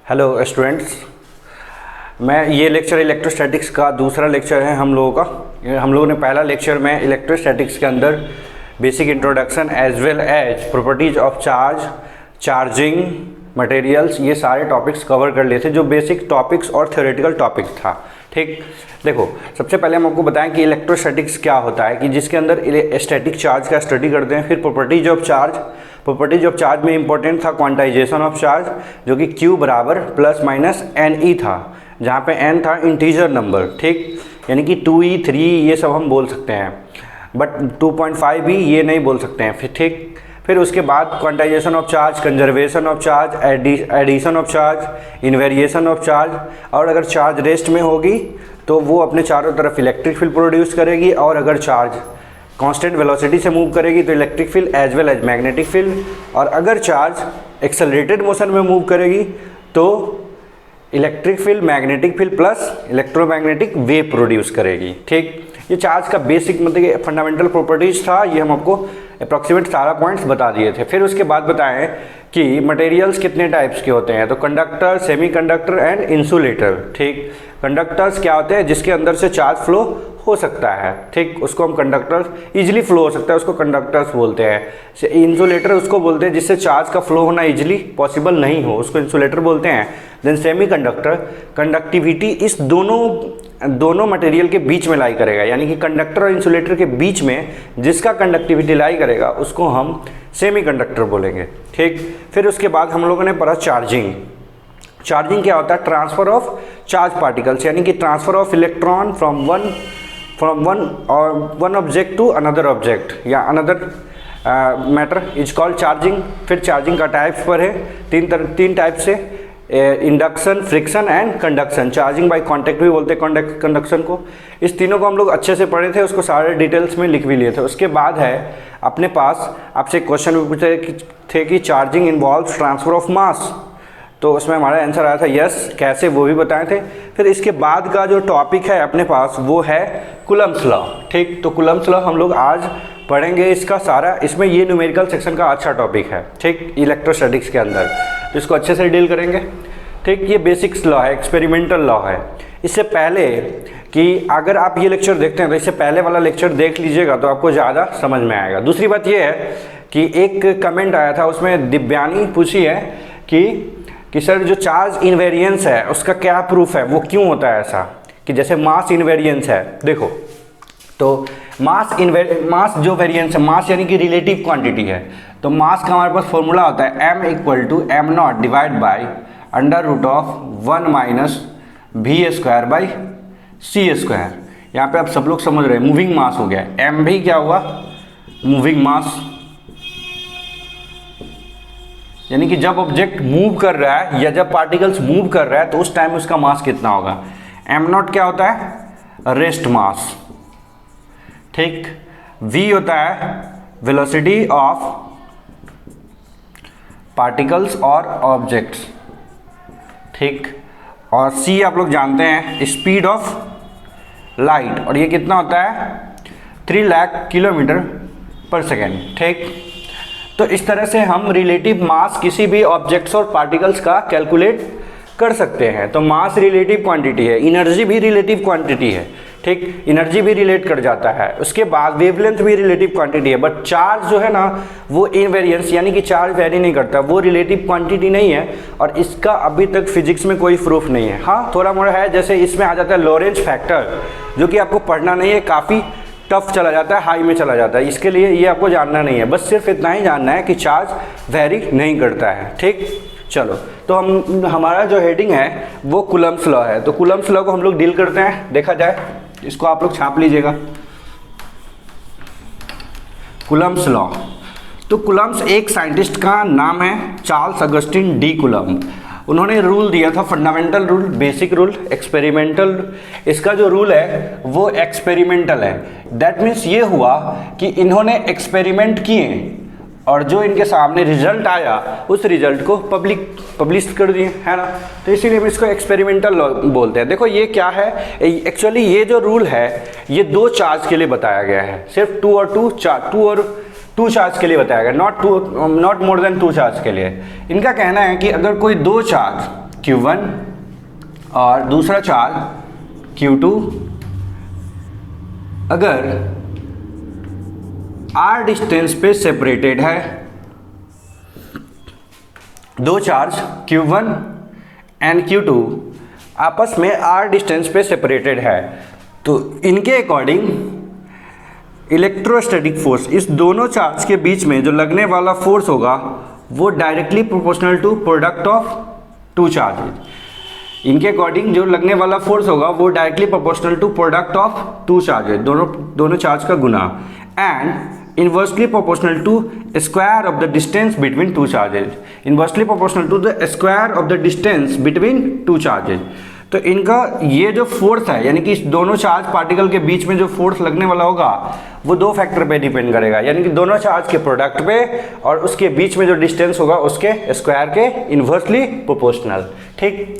Hello students, मैं ये lecture electrostatics का दूसरा लेक्चर है हम लोगों का। हम लोगों ने पहला लेक्चर में इलेक्ट्रोस्टैटिक्स के अंदर basic introduction as well as properties of charge, charging, materials, ये सारे टॉपिक्स कवर कर लिए थे जो बेसिक टॉपिक्स और थ्योरेटिकल टॉपिक्स था। ठीक, देखो सबसे पहले हम आपको बताएं कि इलेक्ट्रोस्टैटिक्स क्या होता है, कि जिसके अंदर स्टैटिक चार्ज का स्टडी करते हैं। फिर प्रॉपर्टीज ऑफ चार्ज में इंपॉर्टेंट था क्वांटाइजेशन ऑफ चार्ज, जो कि Q बराबर प्लस माइनस NE था, जहाँ पे N था इंटीजर नंबर। ठीक, यानी कि 2E 3 ये सब हम बोल सकते हैं, बट 2.5 भी ये नहीं बोल सकते हैं। फिर उसके बाद quantization of charge, conservation of charge, addition of charge, invariation of charge, और अगर चार्ज रेस्ट में होगी तो वो अपने चारों तरफ इलेक्ट्रिक फील्ड प्रोड्यूस करेगी, और अगर चार्ज कांस्टेंट वेलोसिटी से मूव करेगी तो electric field as well as magnetic field, और अगर चार्ज एक्सेलरेटेड मोशन में मूव करेगी तो electric field, magnetic field plus electromagnetic wave produce करेगी। ठीक, ये चार्ज का बेसिक मतलब फंडामेंटल प्रॉपर्टीज था, ये हम आपको अप्रॉक्सीमेट सारा पॉइंट्स बता दिए थे। फिर उसके बाद बताएं कि मटेरियल्स कितने टाइप्स के होते हैं, तो कंडक्टर, सेमीकंडक्टर एंड इंसुलेटर। ठीक, कंडक्टर्स क्या होते हैं, जिसके अंदर से चार्ज फ्लो हो सकता है। ठीक, उसको हम कंडक्टर्स, इजीली फ्लो हो सकता है उसको कंडक्टर्स बोलते हैं। इंसुलेटर उसको बोलते हैं जिससे चार्ज का फ्लो होना इजीली पॉसिबल नहीं हो, उसको इंसुलेटर बोलते हैं। देन सेमीकंडक्टर, कंडक्टिविटी इस दोनों मटेरियल के बीच में लाई करेगा, यानी कि कंडक्टर और इंसुलेटर के बीच में जिसका कंडक्टिविटी लाई करेगा उसको हम सेमीकंडक्टर बोलेंगे। ठीक, फिर उसके बाद हम लोगों ने पढ़ा चार्जिंग। चार्जिंग क्या होता है, ट्रांसफर ऑफ चार्ज पार्टिकल्स, यानी कि transfer of electron from one object to another object या another matter is called charging. फिर चार्जिंग का टाइप्स पर है, तीन टाइप से, induction, friction and conduction. Charging by contact भी बोलते हैं कंडक्शन को। इस तीनों को हम लोग अच्छे से पढ़े थे, उसको सारे डिटेल्स में लिख भी लिए थे। उसके बाद है अपने पास आपसे क्वेश्चन भी पूछे थे कि charging involve transfer of mass, तो उसमें हमारा आंसर आया था यस, कैसे वो भी बताए थे। फिर इसके बाद का जो टॉपिक है अपने पास वो है कूलम्ब्स लॉ। ठीक, तो कूलम्ब्स लॉ हम लोग आज पढ़ेंगे इसका सारा, इसमें ये न्यूमेरिकल सेक्शन का अच्छा टॉपिक है। ठीक, इलेक्ट्रोस्टैटिक्स के अंदर तो इसको अच्छे से डील करेंगे। ठीक, ये बेसिक्स लॉ है, एक्सपेरिमेंटल लॉ है। इससे पहले कि अगर आप ये लेक्चर देखते हैं तो इससे पहले वाला लेक्चर देख लीजिएगा तो आपको ज़्यादा समझ में आएगा। दूसरी बात ये है कि एक कमेंट आया था, उसमें दिव्यानी पूछी है कि सर जो चार्ज इन्वेरिएंस है उसका क्या प्रूफ है, वो क्यों होता है ऐसा, कि जैसे मास इन्वेरिएंस है। देखो तो मास जो वेरिएंस है, मास यानी कि रिलेटिव क्वांटिटी है, तो मास का हमारे पास फॉर्मूला होता है m = m0 divide by √1 minus v² by c²। यहाँ पे आप सब लोग समझ रहे हैं, मूविंग मास हो गया, m भी क्या हुआ, मूविंग मास, यानी कि जब ऑब्जेक्ट मूव कर रहा है या जब पार्टिकल्स मूव कर रहा है तो उस टाइम उसका मास कितना होगा। m0 क्या होता है, रेस्ट मास। ठीक, v होता है वेलोसिटी ऑफ पार्टिकल्स और ऑब्जेक्ट्स। ठीक, और c आप लोग जानते हैं स्पीड ऑफ लाइट, और ये कितना होता है 3 लाख किलोमीटर पर सेकेंड। ठीक, तो इस तरह से हम रिलेटिव मास किसी भी ऑब्जेक्ट्स और पार्टिकल्स का कैलकुलेट कर सकते हैं। तो मास रिलेटिव क्वांटिटी है, एनर्जी भी रिलेटिव क्वांटिटी है। ठीक, एनर्जी भी रिलेट कर जाता है। उसके बाद वेवलेंथ भी रिलेटिव क्वांटिटी है, बट चार्ज जो है ना वो इनवेरिएंस, यानी कि चार्ज वेरी नहीं करता, वो रिलेटिव क्वांटिटी नहीं है, और इसका अभी तक फिजिक्स में कोई प्रूफ नहीं है। हाँ, थोड़ा मोड़ा है, जैसे इसमें आ जाता है लॉरेंज फैक्टर, जो कि आपको पढ़ना नहीं है, काफ़ी टफ चला जाता है, हाई में चला जाता है, इसके लिए ये आपको जानना नहीं है, बस सिर्फ इतना ही जानना है कि चार्ज वेरी नहीं करता है। ठीक, चलो तो हमारा जो हेडिंग है वो कूलम्ब्स लॉ है, तो कूलम्ब्स लॉ को हम लोग डील करते हैं। देखा जाए, इसको आप लोग छाप लीजिएगा, कूलम्ब्स लॉ। तो कूलम्ब्स एक साइंटिस्ट का नाम है, चार्ल्स अगस्टिन डी कूलम्ब। उन्होंने रूल दिया था, fundamental rule, basic rule, experimental. इसका जो रूल है वो एक्सपेरिमेंटल है। दैट मीन्स ये हुआ कि इन्होंने एक्सपेरिमेंट किए और जो इनके सामने रिजल्ट आया उस रिजल्ट को पब्लिश कर दिए, है ना। तो इसीलिए हम इसको एक्सपेरिमेंटल लॉ बोलते हैं। देखो ये क्या है, एक्चुअली ये जो रूल है ये 2 चार्ज के लिए बताया गया है, सिर्फ 2 और 2 चार्ज के लिए बताया गया, नॉट मोर देन 2 चार्ज के लिए। इनका कहना है कि अगर कोई 2 चार्ज Q1 और दूसरा चार्ज Q2 अगर r डिस्टेंस पे सेपरेटेड है, दो चार्ज Q1 एंड Q2 आपस में r डिस्टेंस पे सेपरेटेड है, तो इनके अकॉर्डिंग इलेक्ट्रोस्टैटिक फोर्स, इस दोनों चार्ज के बीच में जो लगने वाला फोर्स होगा वो directly proportional to product of two charges. इनके अकॉर्डिंग जो लगने वाला फोर्स होगा वो directly proportional to product of two charges, दोनों चार्ज का गुना, and inversely proportional to square of the distance between two charges, inversely proportional to the square of the distance between two charges. तो इनका ये जो force है, यानी कि इस दोनों चार्ज पार्टिकल के बीच में जो फोर्स लगने वाला होगा वो दो फैक्टर पे डिपेंड करेगा, यानी कि दोनों चार्ज के प्रोडक्ट पे और उसके बीच में जो डिस्टेंस होगा उसके स्क्वायर के इन्वर्सली प्रोपोर्शनल। ठीक।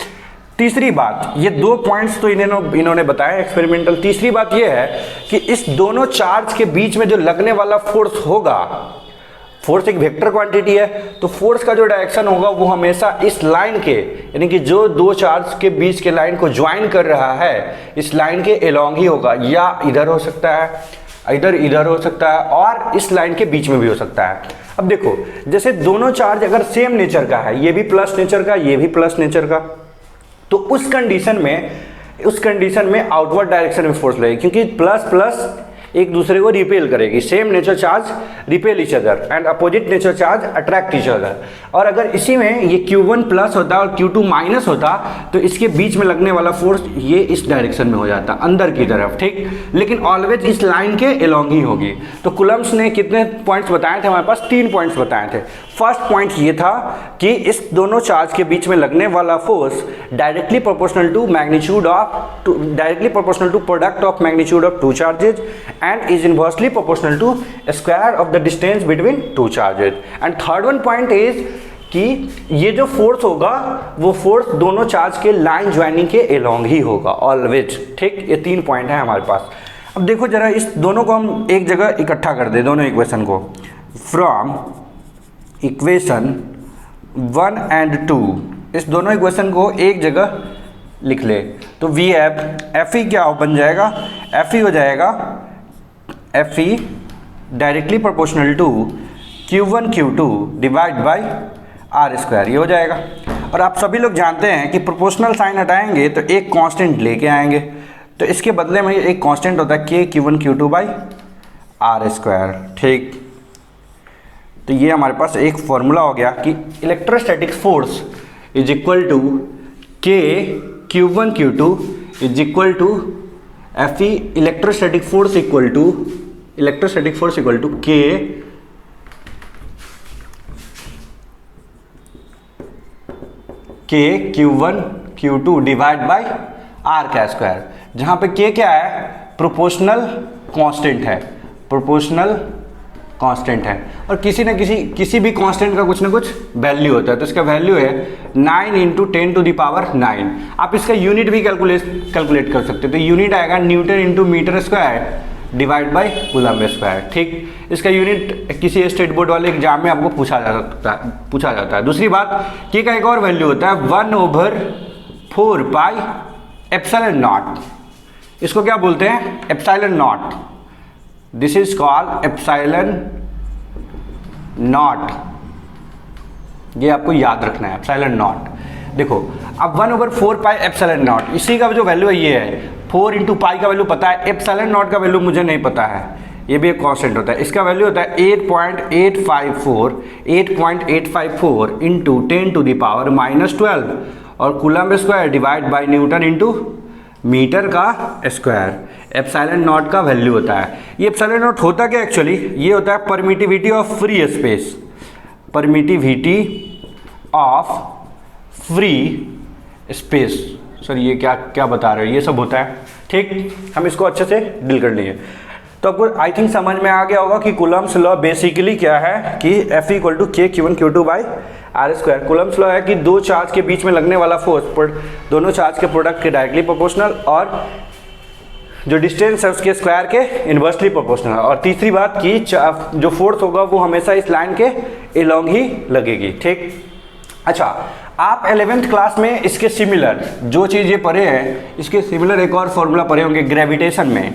तीसरी बात, ये दो पॉइंट्स तो इन्होंने बताया एक्सपेरिमेंटल। तीसरी बात ये है कि इस दोनों चार्ज के बीच में जो लगने वाला फोर्स होगा, फोर्स एक वेक्टर क्वांटिटी है, तो फोर्स का जो डायरेक्शन होगा वो हमेशा इस लाइन के, यानी कि जो दो चार्ज के बीच के लाइन को ज्वाइन कर रहा है इस लाइन के अलोंग ही होगा, या इधर हो सकता है, इधर हो सकता है, और इस लाइन के बीच में भी हो सकता है। अब देखो, जैसे दोनों चार्ज अगर सेम नेचर का है, ये भी प्लस नेचर का, ये भी प्लस नेचर का, तो उस कंडीशन में आउटवर्ड डायरेक्शन में फोर्स लगेगी, क्योंकि प्लस प्लस एक दूसरे को रिपेल करेगी। Same nature charge repel each other and opposite nature charge attract each other. और अगर इसी में ये Q1 प्लस होता और Q2 माइनस होता तो इसके बीच में लगने वाला फोर्स ये इस डायरेक्शन में हो जाता, अंदर की तरफ। ठीक। लेकिन ऑलवेज इस लाइन के अलोंग ही होगी। तो कुलम्स ने कितने पॉइंट्स बताए थे हमारे पास? 3 पॉइंट्स बताए थे। फर्स्ट पॉइंट ये था कि इस दोनों चार्ज के बीच में लगने वाला force directly proportional to product of magnitude of two charges and is inversely proportional to square of the distance between two charges. And third one point is कि ये जो फोर्स होगा वो फोर्स दोनों चार्ज के लाइन ज्वाइनिंग के along ही होगा always. ठीक। ये 3 पॉइंट है हमारे पास। अब देखो जरा, इस दोनों को हम एक जगह इकट्ठा कर दे, दोनों इक्वेशन को। फ्रॉम इक्वेशन 1 and 2, इस दोनों इक्वेशन को एक जगह लिख ले तो वी एफ ई क्या बन जाएगा? एफ ई हो जाएगा Fe directly proportional to Q1 Q2 divide by are square, ये हो जाएगा। और आप सभी लोग जानते हैं कि प्रोपोर्शनल साइन हटाएंगे तो एक कांस्टेंट लेके आएंगे, तो इसके बदले में एक कांस्टेंट होता है K Q1 Q2 by are square. ठीक। तो ये हमारे पास एक फॉर्मूला हो गया कि electrostatic force is equal to K Q1 Q2 is equal to Fe electrostatic force equal to K Q1 Q2 divide by are का स्क्वायर, जहां पे K क्या है? प्रोपोर्शनल कांस्टेंट है और किसी भी कांस्टेंट का कुछ ना कुछ वैल्यू होता है, तो इसका वैल्यू है 9 × 10⁹। आप इसका यूनिट भी कैलकुलेट कर सकते हो, तो यूनिट आएगा newton × metre square divide by coulomb square. ठीक। इसका यूनिट किसी स्टेट बोर्ड वाले एग्जाम में आपको पूछा जाता है। दूसरी बात, K का एक और वैल्यू होता है 1/4 पाई एप्सिलॉन नॉट। इसको क्या बोलते हैं? Epsilon not. This is called epsilon not, ये आपको याद रखना है, एप्सिलॉन नॉट। देखो अब 1/4 पाई एप्सिलॉन नॉट, इसी का जो वैल्यू है ये है। 4 × पाई का वैल्यू पता है, एप्सिलॉन नॉट का वैल्यू मुझे नहीं पता है, ये भी एक कांस्टेंट होता है। इसका वैल्यू होता है 8.854 × 10⁻⁻12 और coulomb square divide by newton × metre का स्क्वायर एप्सिलॉन नॉट का वैल्यू होता है। ये एप्सिलॉन नॉट होता क्या एक्चुअली? ये होता है permittivity of free space, sir ये क्या बता रहे हो, ये सब होता है। ठीक। हम इसको अच्छे से डील कर लिए तो आपको आई थिंक समझ में आ गया होगा कि कूलम्ब्स लॉ बेसिकली क्या है कि F = K Q1 Q2 by are square. Coulomb's law है कि दो चार्ज के बीच में लगने वाला फोर्स दोनों चार्ज के प्रोडक्ट के डायरेक्टली प्रोपोर्शनल और जो डिस्टेंस है उसके स्क्वायर के इन्वर्सली प्रोपोर्शनल। और तीसरी बात कि जो फोर्स होगा वो हमेशा इस लाइन के अलोंग ही लगेगी। ठीक। अच्छा, आप 11th क्लास में इसके सिमिलर जो चीज़ ये पढ़े हैं इसके सिमिलर एक और फॉर्मूला पढ़े होंगे ग्रेविटेशन में,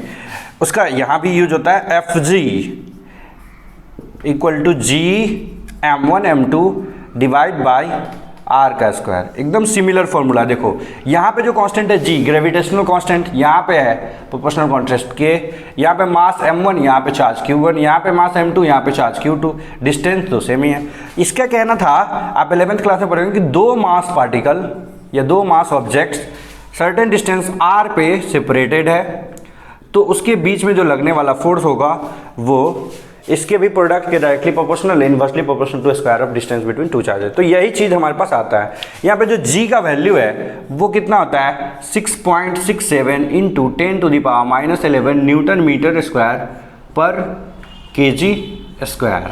उसका यहाँ भी यूज होता है, F G equal to G m1 m2 divide by are का स्क्वायर। एकदम सिमिलर फॉर्मूला। देखो यहाँ पे जो कांस्टेंट है जी, ग्रेविटेशनल कांस्टेंट, यहाँ पे है प्रोपोर्शनल कांस्टेंट के, यहाँ पे मास m1, यहाँ पे चार्ज q1, यहाँ पे मास m2, यहाँ पे चार्ज q2, डिस्टेंस तो सेम ही है। इसका कहना था, आप 11th क्लास में पढ़ेंगे कि दो मास पार्टिकल या दो मास ऑब्जेक्ट्स सर्टेन डिस्टेंस r पे सेपरेटेड है, तो उसके बीच में जो लगने वाला फोर्स होगा वो इसके भी प्रोडक्ट के directly proportional, inversely proportional to square of distance between two charges. तो यही चीज़ हमारे पास आता है। यहाँ पे जो g का वैल्यू है वो कितना होता है 6.67 इंटू 10⁻⁻11 न्यूटन मीटर स्क्वायर पर kg स्क्वायर।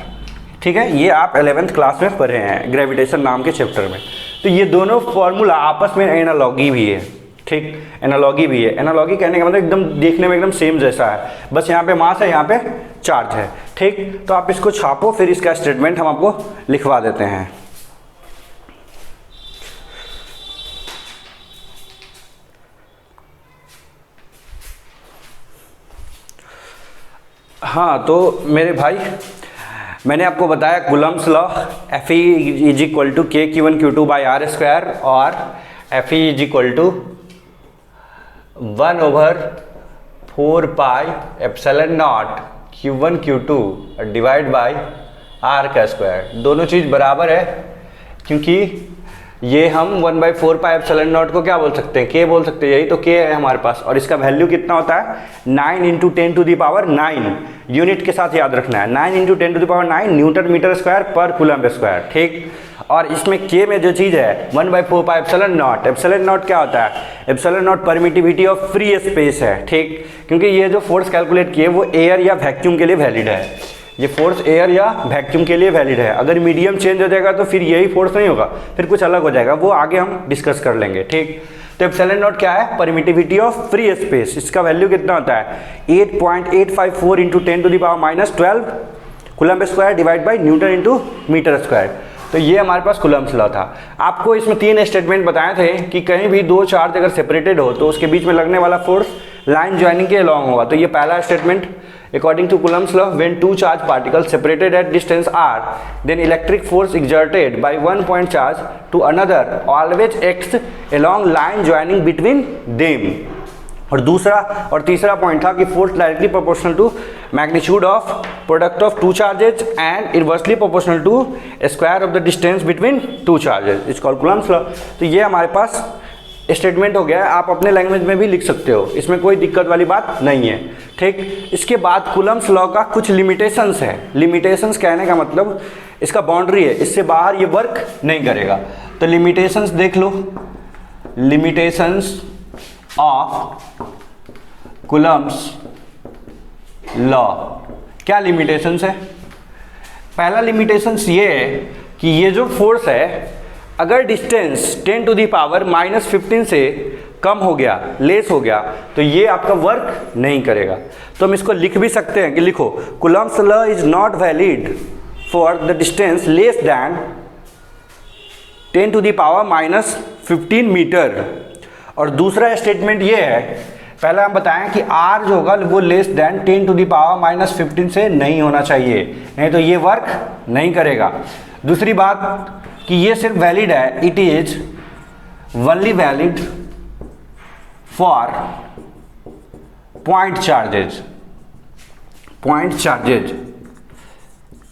ठीक है, ये आप 11th क्लास में पढ़े हैं ग्रेविटेशन नाम के चैप्टर में। तो ये दोनों फॉर्मूला आपस में एनालॉगी भी है। ठीक, एनालॉगी भी है। एनालॉगी कहने का मतलब एकदम देखने में एकदम सेम जैसा है, बस यहाँ पे मास है, यहाँ पे चार्ज है। ठीक, तो आप इसको छापो, फिर इसका स्टेटमेंट हम आपको लिखवा देते हैं। हाँ, तो मेरे भाई मैंने आपको बताया Coulomb's law, F E is equal to K Q1 Q2 by are square, और F E is equal to 1/4 pi epsilon naught Q1 Q2 divide by are का स्क्वायर। दोनों चीज़ बराबर है, क्योंकि ये हम 1/4 पाई एप्सिलॉन नॉट को क्या बोल सकते हैं, के बोल सकते हैं, यही तो के है हमारे पास। और इसका वैल्यू कितना होता है 9 इंटू 10⁻9, यूनिट के साथ याद रखना है, 9 इंटू 10⁻9 न्यूटन मीटर स्क्वायर पर कूलम्ब स्क्वायर। ठीक, और इसमें के में जो चीज़ है 1/4 pi epsilon not. Epsilon naught क्या होता है, epsilon not permittivity of free space है। ठीक, क्योंकि ये जो फोर्स कैलकुलेट किए वो एयर या वैक्यूम के लिए वैलिड है। ये फोर्स एयर या वैक्यूम के लिए वैलिड है। अगर मीडियम चेंज हो जाएगा तो फिर यही फोर्स नहीं होगा, फिर कुछ अलग हो जाएगा, वो आगे हम डिस्कस कर लेंगे। ठीक, तो एप्सिलॉन नॉट क्या है, परमिटिविटी ऑफ फ्री स्पेस। इसका वैल्यू कितना होता है 8.854 into 10⁻⁻12 coulomb square divide by newton into metre square. तो ये हमारे पास कूलम्ब्स लॉ था। आपको इसमें 3 स्टेटमेंट बताए थे कि कहीं भी दो चार्ज अगर सेपरेटेड हो तो उसके बीच में लगने वाला फोर्स लाइन ज्वाइनिंग के अलॉन्ग होगा। तो ये पहला statement, according to Coulomb's law, when two charge particles separated at distance r, then electric force exerted by one point charge to another always acts along line joining between them। और दूसरा और तीसरा point था कि force directly proportional to magnitude of product of two charges and inversely proportional to square of the distance between two charges, it's called Coulomb's law. तो ये हमारे पास statement हो गया है। आप अपने लैंग्वेज में भी लिख सकते हो, इसमें कोई दिक्कत वाली बात नहीं है। ठीक, इसके बाद कूलम्ब्स लॉ का कुछ लिमिटेशंस है। लिमिटेशंस कहने का मतलब इसका बाउंड्री है, इससे बाहर ये वर्क नहीं करेगा। तो लिमिटेशंस देख लो, लिमिटेशंस ऑफ कूलम्ब्स लॉ। क्या लिमिटेशंस है? पहला लिमिटेशंस ये है कि ये जो फोर्स है अगर डिस्टेंस 10⁻⁻15 से कम हो गया, लेस हो गया, तो ये आपका वर्क नहीं करेगा। तो हम इसको लिख भी सकते हैं कि लिखो Coulomb's law is not valid for the distance less than 10⁻⁻15 metre. और दूसरा स्टेटमेंट ये है, पहला हम बताएं कि r जो होगा वो लेस दैन 10⁻⁻15 से नहीं होना चाहिए, नहीं तो ये वर्क नहीं करेगा। दूसरी बात कि ये सिर्फ वैलिड है, it is only valid for point charges. Point charges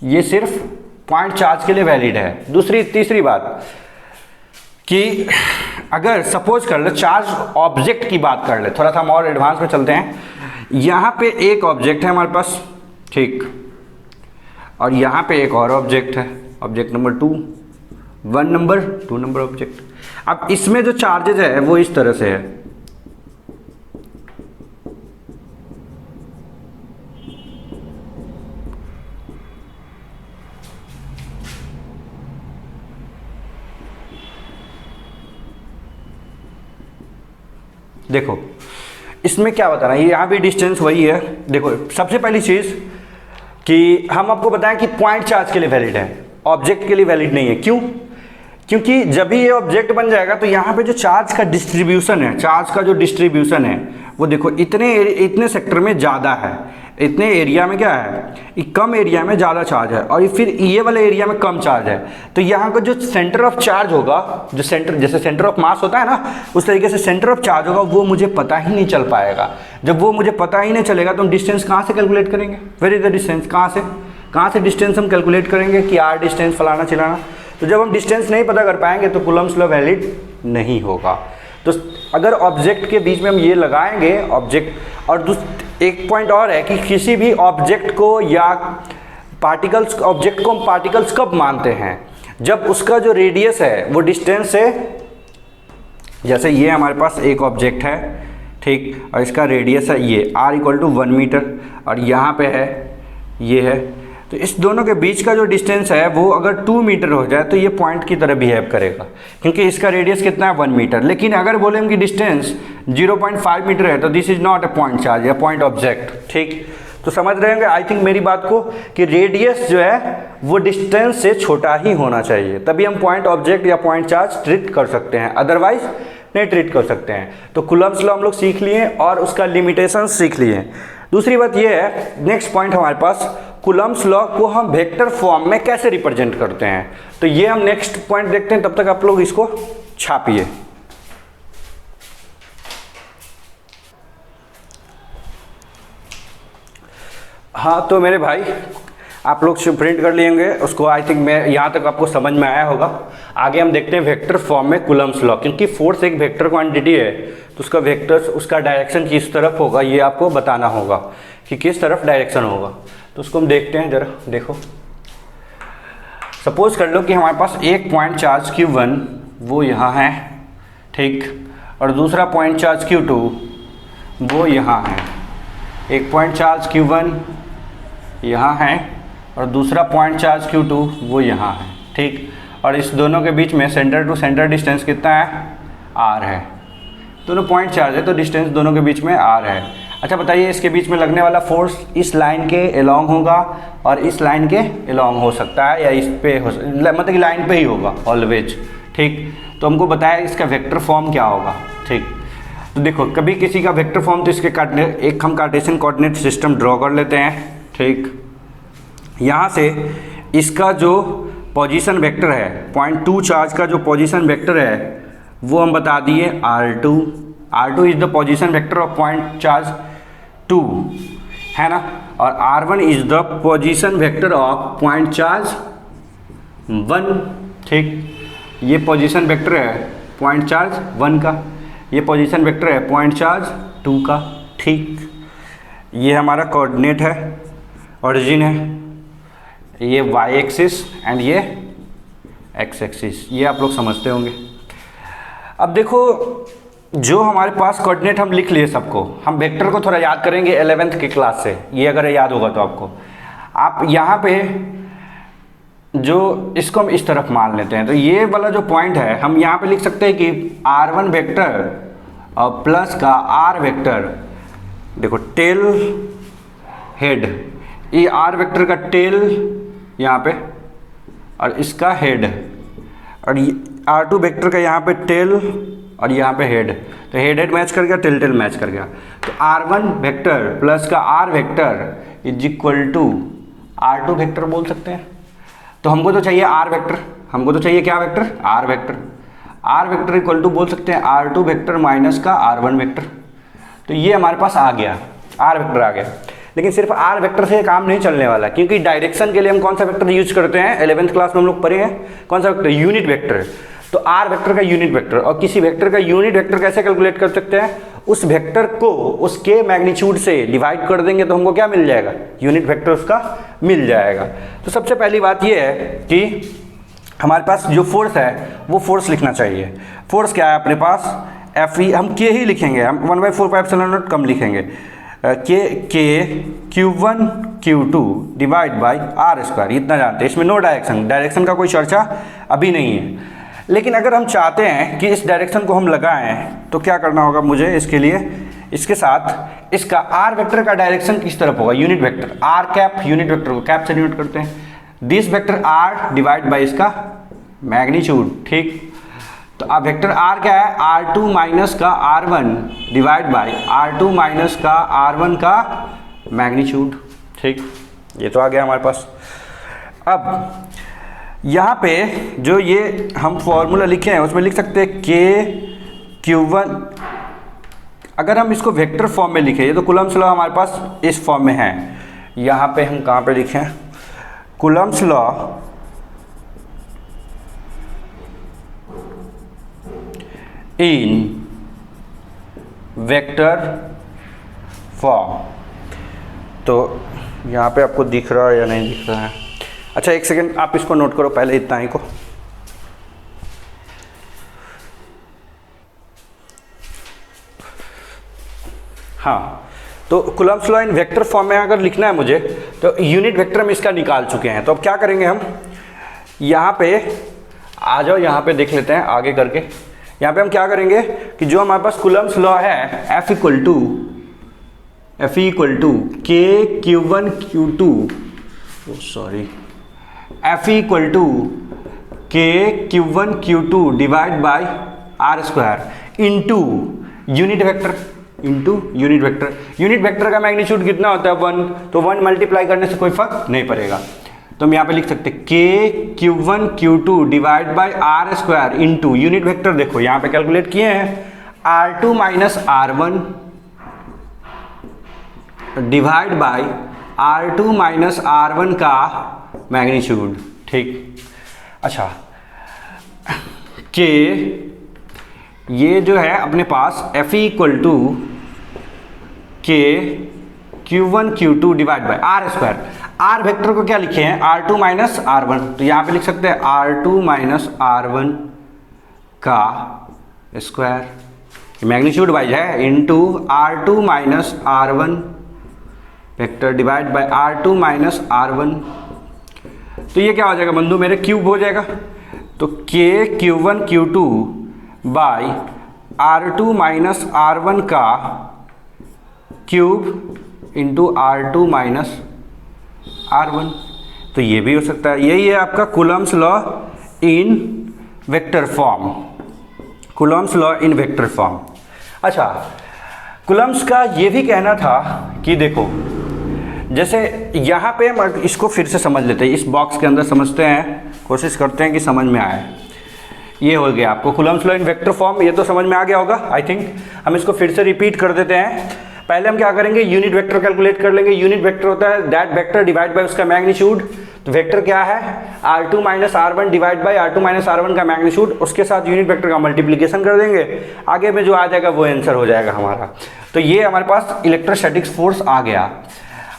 ये सिर्फ पॉइंट चार्ज के लिए वैलिड है। तीसरी बात कि अगर सपोज कर ले चार्ज ऑब्जेक्ट की बात कर ले, थोड़ा सा हम और एडवांस में चलते हैं। यहाँ पे एक ऑब्जेक्ट है हमारे पास, ठीक, और यहाँ पे एक और ऑब्जेक्ट है, object number 2, 1 number 2 number object. अब इसमें जो चार्जेज है वो इस तरह से है, देखो इसमें क्या बता रहा है, यहाँ भी डिस्टेंस वही है। देखो सबसे पहली चीज़ कि हम आपको बताएं कि पॉइंट चार्ज के लिए वैलिड है, ऑब्जेक्ट के लिए वैलिड नहीं है। क्यों? क्योंकि जब भी ये ऑब्जेक्ट बन जाएगा तो यहाँ पे जो चार्ज का डिस्ट्रीब्यूशन है, चार्ज का जो डिस्ट्रीब्यूशन है वो देखो इतने सेक्टर में ज़्यादा है, इतने एरिया में क्या है, कम एरिया में ज़्यादा चार्ज है, और फिर ये वाले एरिया में कम चार्ज है। तो यहाँ का जो सेंटर ऑफ चार्ज होगा, जो सेंटर जैसे सेंटर ऑफ मास होता है ना, उस तरीके से सेंटर ऑफ चार्ज होगा, वो मुझे पता ही नहीं चल पाएगा। जब वो मुझे पता ही नहीं चलेगा तो हम डिस्टेंस कहाँ से कैलकुलेट करेंगे? वेर इज द डिस्टेंस, कहाँ से डिस्टेंस हम कैलकुलेट करेंगे कि आर डिस्टेंस फलाना चिलाना। तो जब हम डिस्टेंस नहीं पता कर पाएंगे तो कूलम्ब्स लॉ वैलिड नहीं होगा। तो अगर ऑब्जेक्ट के बीच में हम ये लगाएंगे ऑब्जेक्ट, और एक पॉइंट और है कि किसी भी ऑब्जेक्ट को या पार्टिकल्स, ऑब्जेक्ट को हम पार्टिकल्स कब मानते हैं? जब उसका जो रेडियस है वो डिस्टेंस से, जैसे ये हमारे पास एक ऑब्जेक्ट है, ठीक, और इसका रेडियस है ये r = 1 मीटर, और यहाँ पे है ये है, तो इस दोनों के बीच का जो डिस्टेंस है वो अगर 2 मीटर हो जाए तो ये पॉइंट की तरह बिहेव करेगा, क्योंकि इसका रेडियस कितना है 1 मीटर। लेकिन अगर बोले हम कि डिस्टेंस 0.5 मीटर है तो this is not a point charge या पॉइंट ऑब्जेक्ट, ठीक। तो समझ रहे होंगे आई थिंक मेरी बात को, कि रेडियस जो है वो डिस्टेंस से छोटा ही होना चाहिए, तभी हम पॉइंट ऑब्जेक्ट या पॉइंट चार्ज ट्रीट कर सकते हैं, अदरवाइज नहीं ट्रीट कर सकते हैं। तो कूलम्ब्स लॉ हम लोग सीख लिए और उसका लिमिटेशन सीख लिए। दूसरी बात ये है, नेक्स्ट पॉइंट हमारे पास, कूलम्ब्स लॉ को हम वेक्टर फॉर्म में कैसे रिप्रेजेंट करते हैं। तो ये हम नेक्स्ट पॉइंट देखते हैं, तब तक आप लोग इसको छापिए। हाँ तो मेरे भाई, आप लोग प्रिंट कर लेंगे उसको, आई थिंक मैं यहाँ तक आपको समझ में आया होगा। आगे हम देखते हैं वेक्टर फॉर्म में कूलम्ब्स लॉ, क्योंकि फोर्स एक वेक्टर क्वांटिटी है तो उसका वेक्टर, उसका डायरेक्शन किस तरफ होगा ये आपको बताना होगा कि किस तरफ डायरेक्शन होगा। तो उसको हम देखते हैं, जरा देखो। सपोज कर लो कि हमारे पास एक पॉइंट चार्ज Q1 वो यहाँ है, ठीक, और दूसरा पॉइंट चार्ज Q2 वो यहाँ है। एक पॉइंट चार्ज Q1 यहाँ है और दूसरा पॉइंट चार्ज Q2 वो यहाँ है, ठीक, और इस दोनों के बीच में सेंटर टू सेंटर डिस्टेंस कितना है? r है। दोनों पॉइंट चार्ज है तो डिस्टेंस दोनों के बीच में r है। अच्छा बताइए, इसके बीच में लगने वाला फोर्स इस लाइन के अलोंग होगा और इस लाइन के अलोंग हो सकता है, या इस पे हो, मतलब कि लाइन पे ही होगा ऑलवेज, ठीक। तो हमको बताया इसका वेक्टर फॉर्म क्या होगा, ठीक। तो देखो, कभी किसी का वेक्टर फॉर्म तो इसके एक हम कार्टेशियन कोऑर्डिनेट सिस्टम ड्रॉ कर लेते हैं, ठीक। यहाँ से इसका जो पोजीशन वेक्टर है, पॉइंट 2 चार्ज का जो पोजीशन वेक्टर है वो हम बता दिए r2 is the position vector of point charge 2, है ना, और r1 is the position vector of point charge 1, ठीक। ये पोजीशन वेक्टर है पॉइंट चार्ज 1 का, ये पोजीशन वेक्टर है पॉइंट चार्ज 2 का, ठीक। ये हमारा कोऑर्डिनेट है, ओरिजिन है, ये y एक्सिस एंड ये x एक्सिस, ये आप लोग समझते होंगे। अब देखो, जो हमारे पास कोऑर्डिनेट हम लिख लिए सबको, हम वेक्टर को थोड़ा याद करेंगे 11th की क्लास से, ये अगर याद होगा तो आपको, आप यहाँ पे जो इसको हम इस तरफ मान लेते हैं, तो ये वाला जो पॉइंट है हम यहाँ पे लिख सकते हैं कि r1 वेक्टर और प्लस का r वेक्टर, देखो टेल हेड, ये r वेक्टर का टेल यहाँ पे और इसका हेड, और r2 वेक्टर का यहाँ पे टेल और यहाँ पे हेड, तो हेड हेड मैच कर गया, टेल टेल मैच कर गया। तो r1 वेक्टर प्लस का r vector is equal to r2 vector बोल सकते हैं। तो हमको तो चाहिए r वेक्टर, हमको तो चाहिए क्या vector? r vector. r vector equal to बोल सकते हैं r2 वेक्टर माइनस का r1 वेक्टर। तो ये हमारे पास आ गया, r वेक्टर आ गया। लेकिन सिर्फ r वेक्टर से काम नहीं चलने वाला, क्योंकि डायरेक्शन के लिए हम कौन सा वेक्टर यूज करते हैं? 11th क्लास में हम लोग पढ़े हैं, कौन सा वेक्टर? Unit vector. तो r वेक्टर का यूनिट वेक्टर, और किसी वेक्टर का यूनिट वेक्टर कैसे कैलकुलेट कर सकते हैं? उस वेक्टर को उसके मैग्नीट्यूड से डिवाइड कर देंगे तो हमको क्या मिल जाएगा? यूनिट वेक्टर उसका मिल जाएगा। तो सबसे पहली बात ये है कि हमारे पास जो फोर्स है वो फोर्स लिखना चाहिए। फोर्स क्या है अपने पास? Fe, हम के ही लिखेंगे, हम 1/4πε0 कम लिखेंगे, के Q1 Q2 divide by r², इतना जानते हैं। इसमें नो डायरेक्शन, डायरेक्शन का कोई चर्चा अभी नहीं है। लेकिन अगर हम चाहते हैं कि इस डायरेक्शन को हम लगाएं तो क्या करना होगा मुझे? इसके लिए इसके साथ इसका r वेक्टर का डायरेक्शन किस तरफ होगा? Unit vector r cap, unit vector को कैप से डिनोट करते हैं। This vector r divide by इसका मैग्नीट्यूड, ठीक। तो अब वेक्टर आर क्या है, R2 माइनस का R1 divide by R2 minus का R1 का मैग्नीट्यूड, ठीक। ये तो आ गया हमारे पास। अब यहाँ पे जो ये हम फॉर्मूला लिखे हैं उसमें लिख सकते हैं KQ1। अगर हम इसको वेक्टर फॉर्म में लिखें, ये तो कूलम्स लॉ हमारे पास इस फॉर्म में है। यहाँ पे हम कहाँ पे लिखें, Coulomb's law in vector form. तो यहाँ पे आपको दिख रहा है या नहीं दिख रहा है? अच्छा एक सेकेंड, आप इसको नोट करो पहले, इतना ही को। हाँ, तो Coulomb's law in vector form में अगर लिखना है मुझे, तो यूनिट वेक्टर हम इसका निकाल चुके हैं। तो अब क्या करेंगे हम, यहाँ पे आ जाओ, यहाँ पे देख लेते हैं आगे करके। यहाँ पे हम क्या करेंगे कि जो हमारे पास कूलम्स लॉ है, F equal to K Q1 Q2, sorry, F equal to K Q1 Q2 divide by R square into unit vector, unit vector का मैग्नीट्यूड कितना होता है, 1। तो 1 मल्टीप्लाई करने से कोई फर्क नहीं पड़ेगा। तो हम यहाँ पे लिख सकते हैं के Q1 Q2 divide by R square into unit vector, देखो यहाँ पे कैलकुलेट किए हैं, R2 minus R1 divide by R2 minus R1 का मैग्नीट्यूड, ठीक। अच्छा, के ये जो है अपने पास F equal to K Q1 Q2 divide by R square. R vector को क्या लिखे हैं, R2 माइनस R1, तो यहाँ पे लिख सकते हैं R2 माइनस R1 का स्क्वायर, मैग्नीट्यूड वाइज है, into R2 minus R1 vector divide by R2 minus R1। तो ये क्या हो जाएगा बंधु मेरे, क्यूब हो जाएगा। तो के Q1 Q2 by R2 minus R1 का cube into R2 minus R1। तो ये भी हो सकता है। यही है आपका Coulomb's law in vector form, Coulomb's law in vector form. अच्छा, कूलम्स का ये भी कहना था कि देखो, जैसे यहाँ पे हम इसको फिर से समझ लेते हैं, इस बॉक्स के अंदर समझते हैं, कोशिश करते हैं कि समझ में आए। ये हो गया आपको Coulomb's law in vector form, ये तो समझ में आ गया होगा आई थिंक। हम इसको फिर से रिपीट कर देते हैं। पहले हम क्या करेंगे, यूनिट वेक्टर कैलकुलेट कर लेंगे। यूनिट वेक्टर होता है दैट वेक्टर डिवाइड बाय उसका मैग्नीट्यूड। तो वेक्टर क्या है, R2 minus R1 divide by R2 minus R1 का मैग्नीट्यूड, उसके साथ यूनिट वेक्टर का मल्टीप्लिकेशन कर देंगे, आगे में जो आ जाएगा वो आंसर हो जाएगा हमारा। तो ये हमारे पास इलेक्ट्रोस्टैटिक फोर्स आ गया।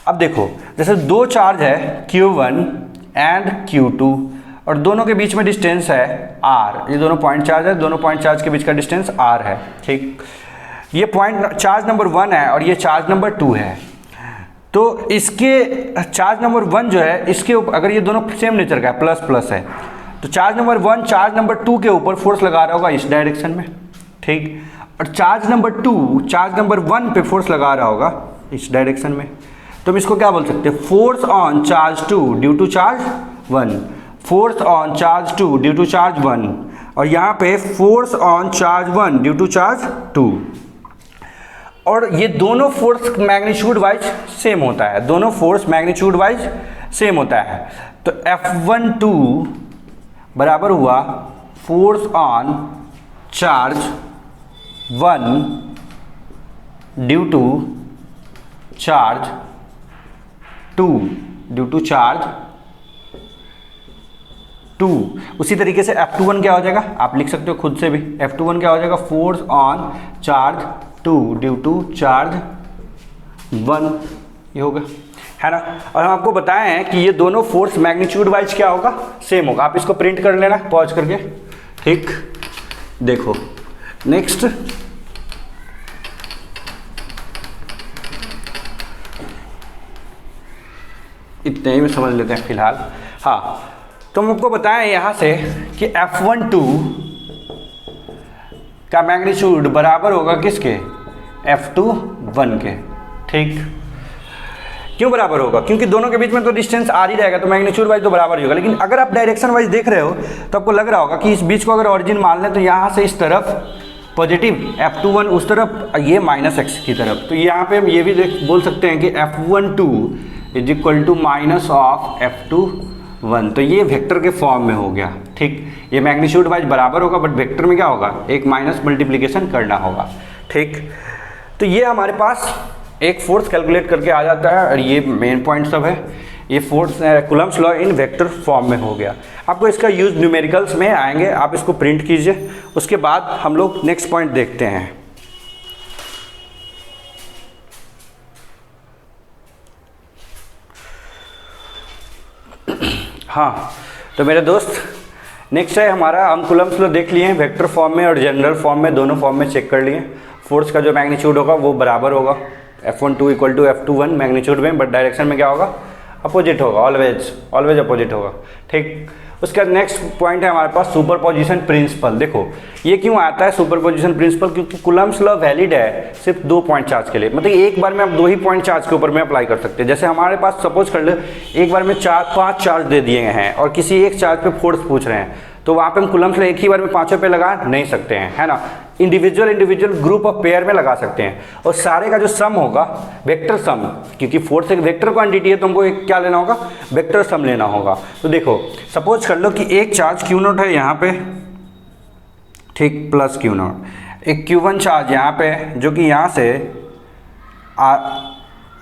अब देखो, जैसे दो चार्ज है Q1 एंड Q2 और दोनों के बीच में डिस्टेंस है R, ये दोनों पॉइंट चार्ज है, दोनों पॉइंट चार्ज के बीच का डिस्टेंस R है, ठीक। ये पॉइंट चार्ज नंबर 1 है और ये चार्ज नंबर 2 है। तो इसके चार्ज नंबर 1 जो है, इसके ऊपर अगर ये दोनों सेम नेचर का है, प्लस प्लस है, तो चार्ज नंबर 1 चार्ज नंबर 2 के ऊपर फोर्स लगा रहा होगा इस डायरेक्शन में, ठीक। और चार्ज नंबर 2 चार्ज नंबर 1 पे फोर्स लगा रहा होगा इस डायरेक्शन में। तो हम इसको क्या बोल सकते हैं, force on charge 2 due to charge 1, force on charge 2 due to charge 1, और यहाँ पे force on charge 1 due to charge 2। और ये दोनों फोर्स मैग्नीट्यूड वाइज सेम होता है, दोनों फोर्स मैग्नीट्यूड वाइज सेम होता है। तो F12 बराबर हुआ force on charge 1 due to charge 2 due to charge 2। उसी तरीके से F21 क्या हो जाएगा, आप लिख सकते हो खुद से भी, F21 क्या हो जाएगा, force on charge 2 due to charge 1, ये होगा, है ना। और हम आपको बताए हैं कि ये दोनों फोर्स मैग्नीट्यूड वाइज क्या होगा, सेम होगा। आप इसको प्रिंट कर लेना पॉज करके, ठीक। देखो नेक्स्ट, इतने ही में समझ लेते हैं फिलहाल। हाँ, तो हम आपको बताएं यहाँ से कि F12 का मैग्नीट्यूड बराबर होगा किसके, F21 के, ठीक। क्यों बराबर होगा? क्योंकि दोनों के बीच में तो डिस्टेंस आर ही रहेगा, तो मैग्नीट्यूड वाइज तो बराबर ही होगा। लेकिन अगर आप डायरेक्शन वाइज देख रहे हो तो आपको लग रहा होगा कि इस बीच को अगर ऑरिजिन मान लें तो यहाँ से इस तरफ पॉजिटिव F21 उस तरफ, ये माइनस x की तरफ, तो यहाँ पे हम ये भी बोल सकते हैं कि F12 is equal to minus of F21। तो ये वेक्टर के फॉर्म में हो गया। ठीक, ये मैग्नीट्यूड वाइज बराबर होगा, बट वेक्टर में क्या होगा, एक माइनस मल्टीप्लिकेशन करना होगा। ठीक, तो ये हमारे पास एक फोर्स कैलकुलेट करके आ जाता है, और ये मेन पॉइंट सब है। ये force Coulomb's law in vector form में हो गया। आपको इसका यूज न्यूमेरिकल्स में आएंगे, आप इसको प्रिंट कीजिए। उसके बाद हम लोग नेक्स्ट पॉइंट देखते हैं। हाँ, तो मेरे दोस्त नेक्स्ट है हमारा, हम कूलम्ब्स लॉ देख लिए हैं वेक्टर फॉर्म में और जनरल फॉर्म में, दोनों फॉर्म में चेक कर लिए। फोर्स का जो मैग्नीट्यूड होगा वो बराबर होगा F12 equal to F21 magnitude में, बट डायरेक्शन में क्या होगा, अपोजिट होगा, ऑलवेज अपोजिट होगा। ठीक, उसका नेक्स्ट पॉइंट है हमारे पास सुपरपोजिशन प्रिंसिपल। देखो ये क्यों आता है सुपरपोजिशन प्रिंसिपल, क्योंकि कूलम्ब्स लॉ वैलिड है सिर्फ 2 पॉइंट चार्ज के लिए, मतलब एक बार में आप 2 ही पॉइंट चार्ज के ऊपर में अप्लाई कर सकते हैं। जैसे हमारे पास सपोज कर लो एक बार में 4-5 चार्ज दे दिए हैं और किसी एक चार्ज पे फोर्स पूछ रहे हैं, तो वहाँ पे हम कूलम्ब्स लॉ एक ही बार में 5 पे लगा नहीं सकते हैं, है ना। इंडिविजुअल ग्रुप ऑफ पेयर में लगा सकते हैं, और सारे का जो सम होगा वेक्टर सम, क्योंकि फोर्स एक वेक्टर क्वांटिटी है तो हमको एक क्या लेना होगा, वेक्टर सम लेना होगा। तो देखो सपोज कर लो कि एक चार्ज Q0 है यहाँ पे, ठीक, प्लस Q0, एक Q1 चार्ज यहाँ पे जो कि यहाँ से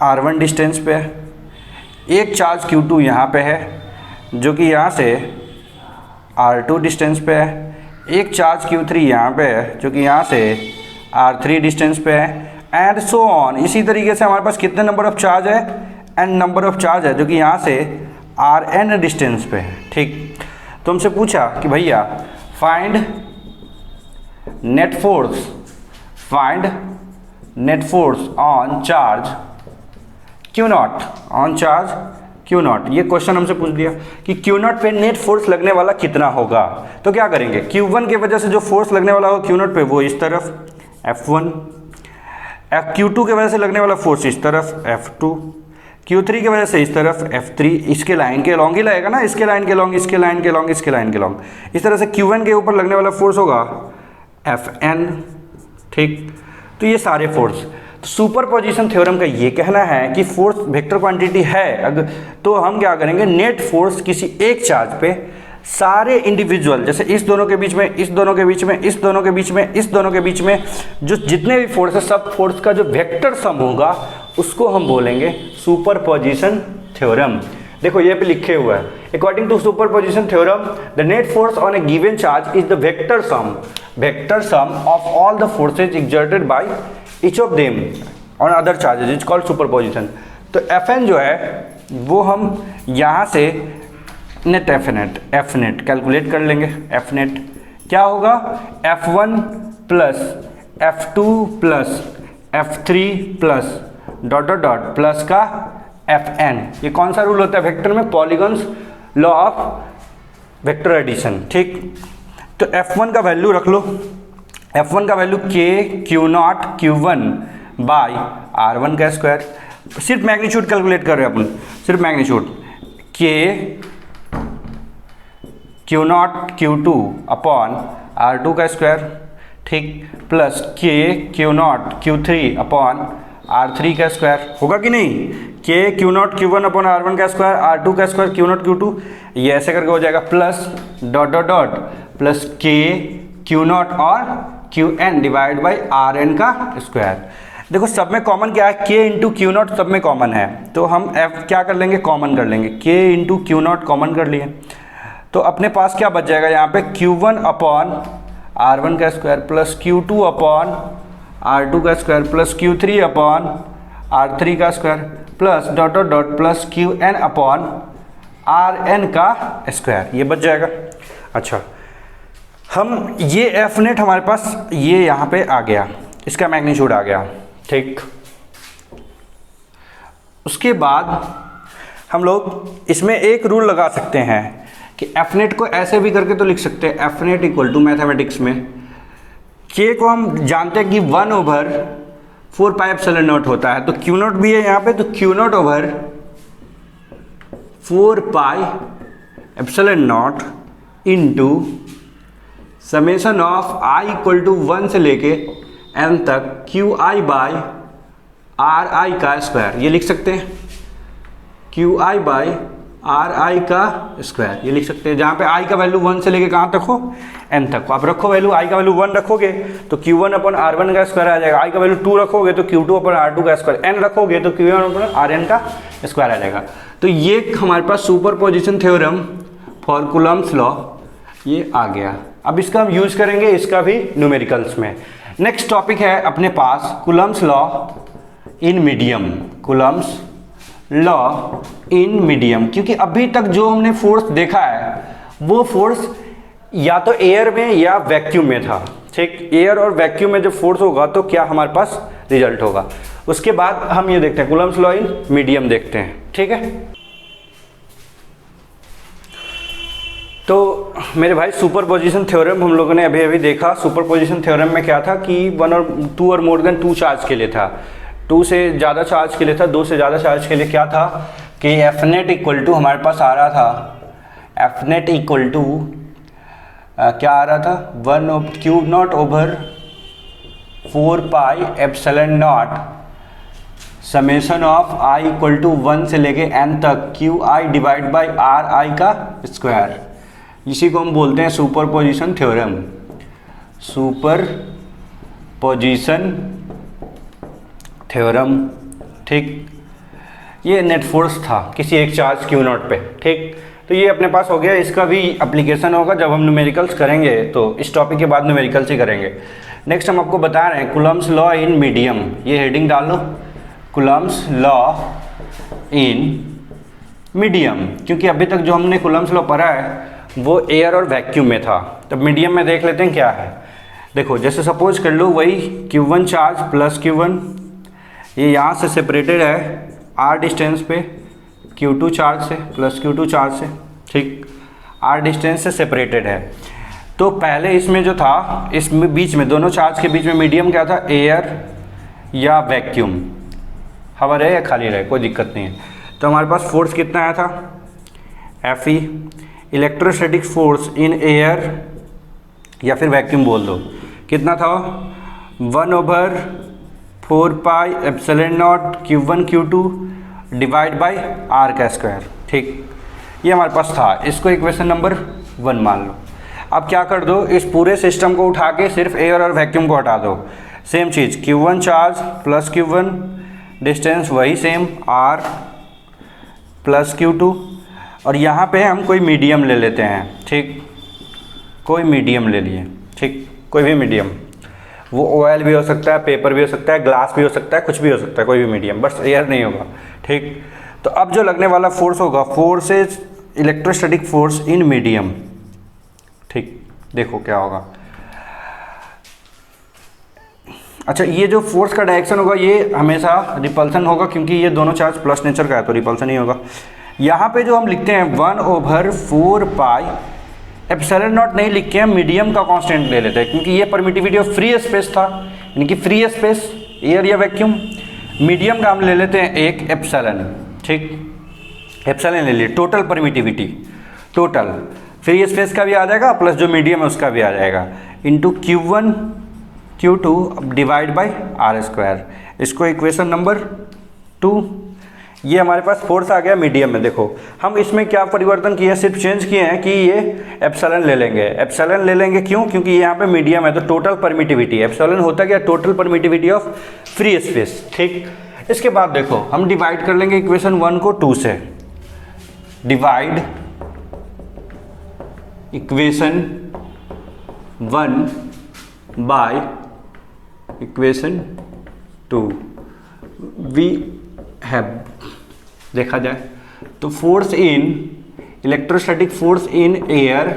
R1 डिस्टेंस पे है, एक चार्ज Q2 यहाँ पे है जो कि यहाँ से R2 डिस्टेंस पे है, एक चार्ज Q3 यहाँ पे है जो कि यहाँ से R3 डिस्टेंस पे है, एंड सो ऑन। इसी तरीके से हमारे पास कितने नंबर ऑफ चार्ज है, n नंबर ऑफ चार्ज है जो कि यहाँ से Rn डिस्टेंस पे है। ठीक, तो हमसे पूछा कि भैया find net force on charge Q0, ये क्वेश्चन हमसे पूछ दिया कि Q0 पे नेट फोर्स लगने वाला कितना होगा। तो क्या करेंगे, Q1 की वजह से जो फोर्स लगने वाला होगा Q0 पे वो इस तरफ F1, Q2 की वजह से लगने वाला फोर्स इस तरफ F2, Q3 की वजह से इस तरफ F3, इसके लाइन के लॉन्ग ही लगेगा ना, इसके लाइन के लॉन्ग, इसके लाइन के लॉन्ग, इसके लाइन के लॉन्ग। इस तरह से Q1 के ऊपर लगने वाला फोर्स होगा Fn। ठीक, तो ये सारे फोर्स, सुपरपोजिशन थ्योरम का ये कहना है कि फोर्स वेक्टर क्वांटिटी है अगर, तो हम क्या करेंगे, नेट फोर्स किसी एक चार्ज पे सारे इंडिविजुअल, जैसे इस दोनों के बीच में, इस दोनों के बीच में, इस दोनों के बीच में, इस दोनों के बीच में, जो जितने भी फोर्स है सब फोर्स का जो वेक्टर सम होगा उसको हम बोलेंगे सुपरपोजिशन थ्योरम। देखो ये पे लिखे हुआ है, according to superposition theorem the net force on a given charge is the vector sum of all the forces exerted by each of them on other charges is called superposition। तो Fn जो है वो हम यहाँ से net Fnet calculate कर लेंगे। Fnet क्या होगा, F1 plus F2 plus F3 plus dot dot dot plus का Fn। ये कौन सा रूल होता है वेक्टर में, polygon's law of vector addition. ठीक, तो F1 का वैल्यू रख लो, F1 का value Q0 Q1 by R1 का स्क्वायर, सिर्फ मैग्नीट्यूड कैलकुलेट कर रहे हैं अपन, सिर्फ magnitude Q0 Q2 upon R2 का स्क्वायर, ठीक, plus Q0 Q3 upon R3 का स्क्वायर, होगा कि नहीं, Q0 Q1 अपॉन R1 का स्क्वायर, R2 का स्क्वायर, Q0 Q2, ये ऐसे करके हो जाएगा, plus dot dot dot plus Q0 और Qn डिवाइड बाई Rn का स्क्वायर। देखो सब में कॉमन क्या है, K इंटू Q0 सब में कॉमन है, तो हम F क्या कर लेंगे, कॉमन कर लेंगे, K इंटू Q0 कॉमन कर लिए, तो अपने पास क्या बच जाएगा यहाँ पे, Q1 अपॉन R1 का square plus Q2 upon R2 का square plus Q3 upon R3 का square plus dot dot dot plus Qn upon Rn का स्क्वायर, ये बच जाएगा। अच्छा, हम ये Fnet हमारे पास ये यहाँ पे आ गया, इसका मैग्नीट्यूड आ गया। ठीक, उसके बाद हम लोग इसमें एक रूल लगा सकते हैं कि Fnet को ऐसे भी करके तो लिख सकते हैं, Fnet इक्वल टू मैथमेटिक्स में K को हम जानते हैं कि 1/4 4 पाई एप्सिलॉन नॉट होता है, तो क्यू नॉट भी है यहाँ पे, तो Q naught over 4 pi epsilon naught into summation of i equal to 1 से लेके एन तक Q i by r i का स्क्वायर, ये लिख सकते हैं Q i by r i का स्क्वायर, ये लिख सकते हैं, जहाँ पे आई का वैल्यू 1 से लेके कहाँ तक हो, एन तक। आप रखो वैल्यू, आई का वैल्यू 1 रखोगे तो Q1 अपन R1 का स्क्वायर आ जाएगा, आई का वैल्यू 2 रखोगे तो Q2 अपन R2 का स्क्वायर, एन रखोगे तो Q1 अपन Rn का स्क्वायर आ जाएगा। तो ये हमारे पास superposition theorem for Coulomb's law ये आ गया। अब इसका हम यूज करेंगे इसका भी न्यूमेरिकल्स में। नेक्स्ट टॉपिक है अपने पास Coulomb's law in medium, Coulomb's law in medium, क्योंकि अभी तक जो हमने फोर्स देखा है वो फोर्स या तो एयर में या वैक्यूम में था, ठीक। एयर और वैक्यूम में जब फोर्स होगा तो क्या हमारे पास रिजल्ट होगा, उसके बाद हम ये देखते हैं कूलम्ब्स लॉ इन मीडियम देखते हैं, ठीक है। तो मेरे भाई सुपरपोजिशन थ्योरम हम लोगों ने अभी अभी देखा। सुपरपोजिशन थ्योरम में क्या था कि 1 और 2 और मोर देन 2 चार्ज के लिए था, 2 से ज़्यादा चार्ज के लिए था, 2 से ज़्यादा चार्ज के लिए क्या था कि एफ नेट इक्वल टू हमारे पास आ रहा था, एफ नेट इक्वल टू क्या आ रहा था 1 cube naught over 4 pi epsilon naught summation of i equal to 1 से लेके एन तक Q i divide by r i का स्क्वायर, इसी को हम बोलते हैं सुपरपोजिशन थ्योरम, सुपरपोजिशन थ्योरम, ठीक। ये नेट फोर्स था किसी एक चार्ज क्यू नॉट पे, ठीक। तो ये अपने पास हो गया, इसका भी एप्लीकेशन होगा जब हम न्यूमेरिकल्स करेंगे, तो इस टॉपिक के बाद न्यूमेरिकल्स ही करेंगे। नेक्स्ट हम आपको बता रहे हैं कूलम्ब्स लॉ इन मीडियम, ये हेडिंग डाल लो, कूलम्ब्स लॉ इन मीडियम, क्योंकि अभी तक जो हमने कूलम्ब्स लॉ पढ़ा है वो एयर और वैक्यूम में था। तब मीडियम में देख लेते हैं क्या है। देखो जैसे सपोज कर लो वही Q1 चार्ज प्लस Q1, ये यहाँ से सेपरेटेड है R डिस्टेंस पे, Q2 चार्ज से प्लस Q2 चार्ज से, ठीक, R डिस्टेंस से सेपरेटेड है। तो पहले इसमें जो था, इसमें बीच में दोनों चार्ज के बीच में मीडियम क्या था, एयर या वैक्यूम, हवा रहे या खाली रहे कोई दिक्कत नहीं है। तो हमारे पास फोर्स कितना आया था, Fe, electrostatic force in air या फिर वैक्यूम बोल दो, कितना था 1/4 pi epsilon naught Q1 Q2 divide by R का स्क्वायर, ठीक। ये हमारे पास था, इसको इक्वेशन नंबर 1 मान लो। अब क्या कर दो, इस पूरे सिस्टम को उठा के सिर्फ एयर और वैक्यूम को हटा दो, सेम चीज़ Q1 charge plus Q1 distance वही सेम R प्लस Q2, और यहाँ पे हम कोई मीडियम ले लेते हैं, ठीक, कोई मीडियम ले लिए, ठीक, कोई भी मीडियम, वो ऑयल भी हो सकता है, पेपर भी हो सकता है, ग्लास भी हो सकता है, कुछ भी हो सकता है, कोई भी मीडियम, बस एयर नहीं होगा, ठीक। तो अब जो लगने वाला फोर्स होगा, force is electrostatic force in medium, ठीक। देखो क्या होगा, अच्छा ये जो फोर्स का डायरेक्शन होगा ये हमेशा रिपल्सन होगा, क्योंकि ये दोनों चार्ज प्लस नेचर का है तो रिपल्सन ही होगा। यहाँ पे जो हम लिखते हैं 1/4 पाई एप्सिलॉन नॉट नहीं लिख के हम मीडियम का कांस्टेंट ले लेते हैं, क्योंकि ये परमिटिविटी ऑफ फ्री स्पेस था, यानी कि free space air or vacuum. Medium का हम ले लेते हैं एक एप्सिलॉन, ठीक, एप्सिलॉन ले लिए, total permittivity, total free space का भी आ जाएगा प्लस जो मीडियम है उसका भी आ जाएगा, into Q1 Q2 divide by R square, इसको इक्वेशन नंबर 2। ये हमारे पास फोर्स आ गया मीडियम में। देखो हम इसमें क्या परिवर्तन किए हैं, सिर्फ चेंज किए हैं कि ये एप्सिलॉन ले लेंगे, एप्सिलॉन ले लेंगे क्यों, क्योंकि यहाँ पे मीडियम है तो टोटल परमिटिविटी, एप्सिलॉन होता क्या, total permittivity of free space, ठीक। इसके बाद देखो हम डिवाइड कर लेंगे इक्वेशन 1 को 2 से, divide equation 1 by equation 2, we have, देखा जाए तो force in electrostatic force in air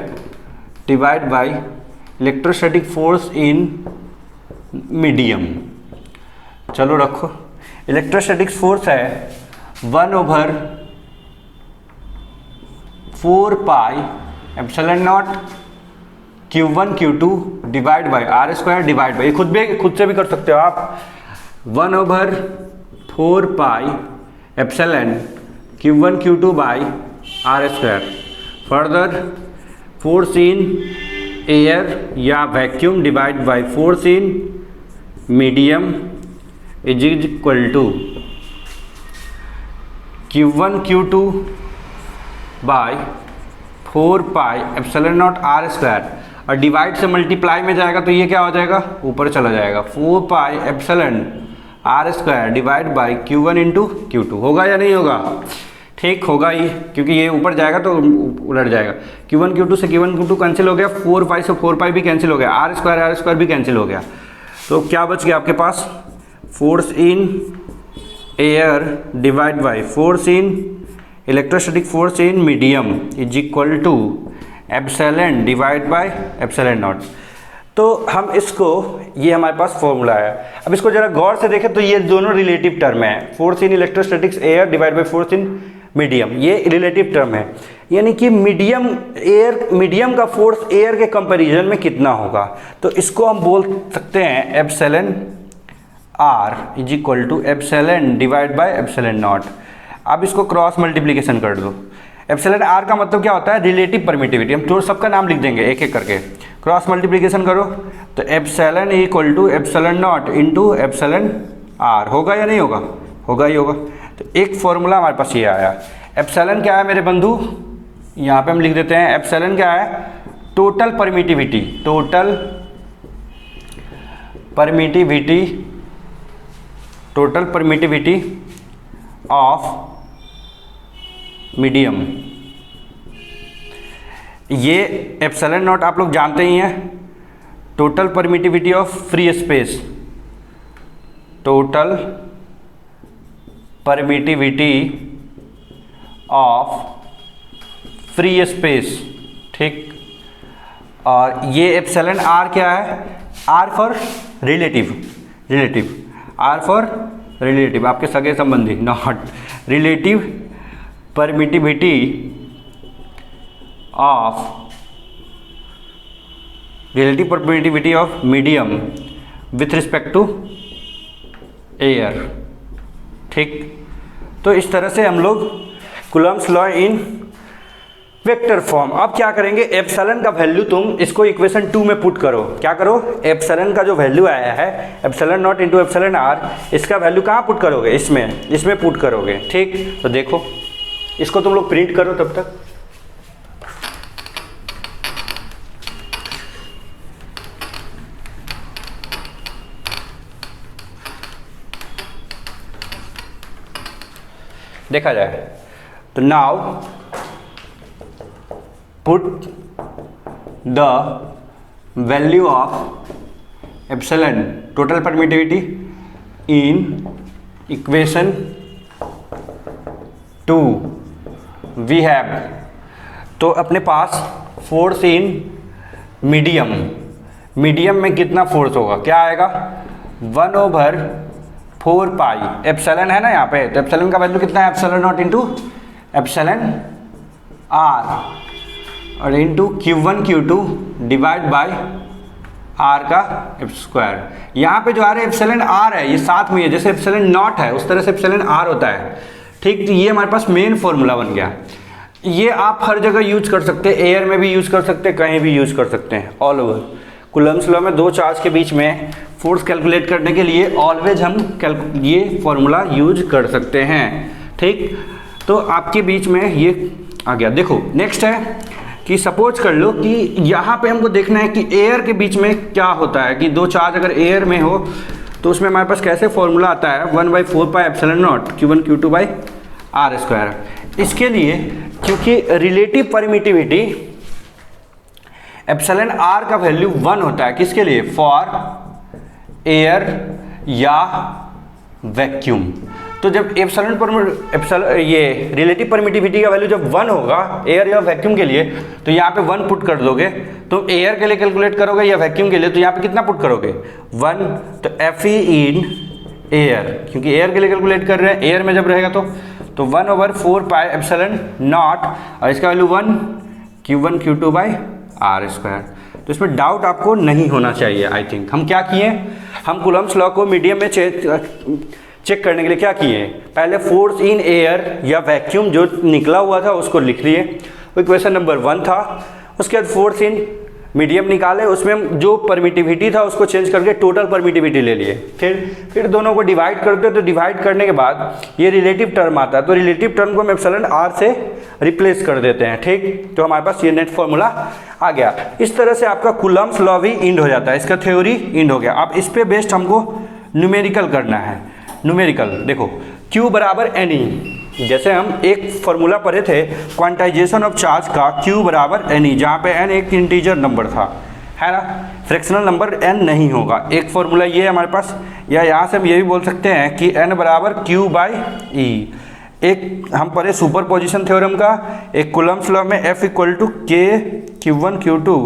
divide by electrostatic force in medium. चलो रखो, इलेक्ट्रोस्टैटिक फोर्स है 1/4 pi epsilon naught Q1 Q2 divide by R square divide by, खुद से भी कर सकते हो आप, 1/4 epsilon Q1 Q2 by are square. Further force in air or vacuum divide by force in medium is equal to Q1 Q2 by 4 pi epsilon naught r square, और divide से multiply में जाएगा तो ये क्या हो जाएगा, ऊपर चला जाएगा। 4 pi epsilon r square divide by Q1 into Q2। होगा या नहीं होगा? ठीक होगा ही, क्योंकि ये ऊपर जाएगा तो उलट जाएगा। Q1 Q2 से Q1 Q2 कैंसिल हो गया, 4 पाई से 4 पाई भी कैंसिल हो गया, आर स्क्वायर भी कैंसिल हो गया। तो क्या बच गया आपके पास, force in air divide by force in electrostatic force in medium is equal to epsilon divide by epsilon naught. तो हम इसको, ये हमारे पास फॉर्मूला है। अब इसको जरा गौर से देखें तो ये दोनों रिलेटिव टर्म है, force in electrostatics air divide by force in medium, ये रिलेटिव टर्म है। यानी कि मीडियम का फोर्स एयर के कंपैरिजन में कितना होगा, तो इसको हम बोल सकते हैं epsilon r is equal to epsilon divide by epsilon naught. अब इसको क्रॉस मल्टीप्लिकेशन कर दो। एप्सिलॉन आर का मतलब क्या होता है, रिलेटिव परमिटिविटी। हम तो सबका नाम लिख देंगे एक एक करके, क्रॉस मल्टीप्लिकेशन करो तो epsilon equal to epsilon naught into epsilon r. होगा या नहीं होगा? होगा ही होगा। तो एक फॉर्मूला हमारे पास ये आया। एप्सिलॉन क्या है मेरे बंधु, यहाँ पे हम लिख देते हैं एप्सिलॉन क्या है, total permittivity, total permittivity of medium. ये एप्सिलॉन नॉट आप लोग जानते ही हैं, total permittivity of free space, total permittivity of free space, ठीक। और ये एप्सिलॉन आर क्या है, r for relative, r for relative, आपके सगे संबंधी, not relative permittivity of medium with respect to air, ठीक। तो इस तरह से हम लोग Coulomb's law in vector form. अब क्या करेंगे, एप्सिलॉन का वैल्यू तुम इसको इक्वेशन 2 में पुट करो। क्या करो, एप्सिलॉन का जो वैल्यू आया है epsilon naught into epsilon r, इसका वैल्यू कहाँ पुट करोगे, इसमें पुट करोगे, ठीक। तो देखो इसको तुम लोग प्रिंट करो तब तक। देखा जाए तो now put the value of epsilon total permittivity in equation 2 we have. तो अपने पास फोर्स इन मीडियम में कितना फोर्स होगा, क्या आएगा, 1/4 पाई एप्सिलॉन है ना यहाँ पे, तो एप्सिलॉन का वैल्यू कितना है, epsilon naught into epsilon R और into Q1 Q2 divide by are का स्क्वायर। यहाँ पे जो आ रहा है एप्सिलॉन आर है, ये साथ में है, जैसे एप्सिलॉन नॉट है उस तरह से एप्सिलॉन आर होता है, ठीक। तो ये हमारे पास मेन फॉर्मूला बन गया। ये आप हर जगह यूज कर सकते हैं, एयर में भी यूज कर सकते हैं, कहीं भी यूज कर सकते हैं, ऑल ओवर। कूलम्ब्स लॉ में दो चार्ज के बीच में फोर्स कैलकुलेट करने के लिए ऑलवेज हम ये फॉर्मूला यूज कर सकते हैं, ठीक। तो आपके बीच में ये आ गया। देखो नेक्स्ट है कि सपोज कर लो कि यहाँ पे हमको देखना है कि एयर के बीच में क्या होता है, कि दो चार्ज अगर एयर में हो तो उसमें हमारे पास कैसे फॉर्मूला आता है, 1/4 pi epsilon naught Q1 Q2 by are square. इसके लिए क्योंकि रिलेटिव परमिटिविटी एप्सिलॉन आर का वैल्यू 1 होता है, किसके लिए, फॉर एयर या वैक्यूम। तो जब ये रिलेटिव परमिटिविटी का वैल्यू जब 1 होगा एयर या वैक्यूम के लिए, तो यहाँ पे 1 पुट कर दोगे। तो एयर के लिए कैलकुलेट करोगे या वैक्यूम के लिए, तो यहाँ पे कितना पुट करोगे, 1। तो Fe इन एयर, क्योंकि एयर के लिए कैलकुलेट कर रहे हैं, एयर में जब रहेगा तो 1/4 पाई एप्सिलॉन नॉट और इसका value 1 Q1 Q2 by are square. तो इसमें डाउट आपको नहीं होना चाहिए। आई थिंक हम क्या किए, हम कूलम्ब्स लॉ को मीडियम में चेक करने के लिए क्या किए, पहले force in air or vacuum जो निकला हुआ था उसको लिख लिए, वो इक्वेशन नंबर 1 था। उसके बाद फोर्स इन मीडियम निकाले, उसमें हम जो परमिटिविटी था उसको चेंज करके टोटल परमिटिविटी ले लिए। फिर दोनों को डिवाइड करते, तो डिवाइड करने के बाद ये रिलेटिव टर्म आता है, तो रिलेटिव टर्म को हम एप्सिलॉन आर से रिप्लेस कर देते हैं। ठीक, तो हमारे पास ये नेट फॉर्मूला आ गया। इस तरह से आपका कूलम्ब्स लॉ भी इंड हो जाता है, इसका थ्योरी इंड हो गया। अब इस पे बेस्ड हमको न्यूमेरिकल करना है। न्यूमेरिकल देखो, Q बराबर NE, जैसे हम एक फॉर्मूला पढ़े थे क्वांटाइजेशन ऑफ चार्ज का, Q बराबर NE, जहाँ पे N एक इंटीजर नंबर था, है ना, फ्रैक्शनल नंबर N नहीं होगा। एक फॉर्मूला ये है हमारे पास, या यहाँ से हम ये भी बोल सकते हैं कि N बराबर Q बाई E। एक हम पढ़े सुपर पोजिशन थ्योरम का, एक कूलम्ब्स लॉ में F equal to K Q1 Q2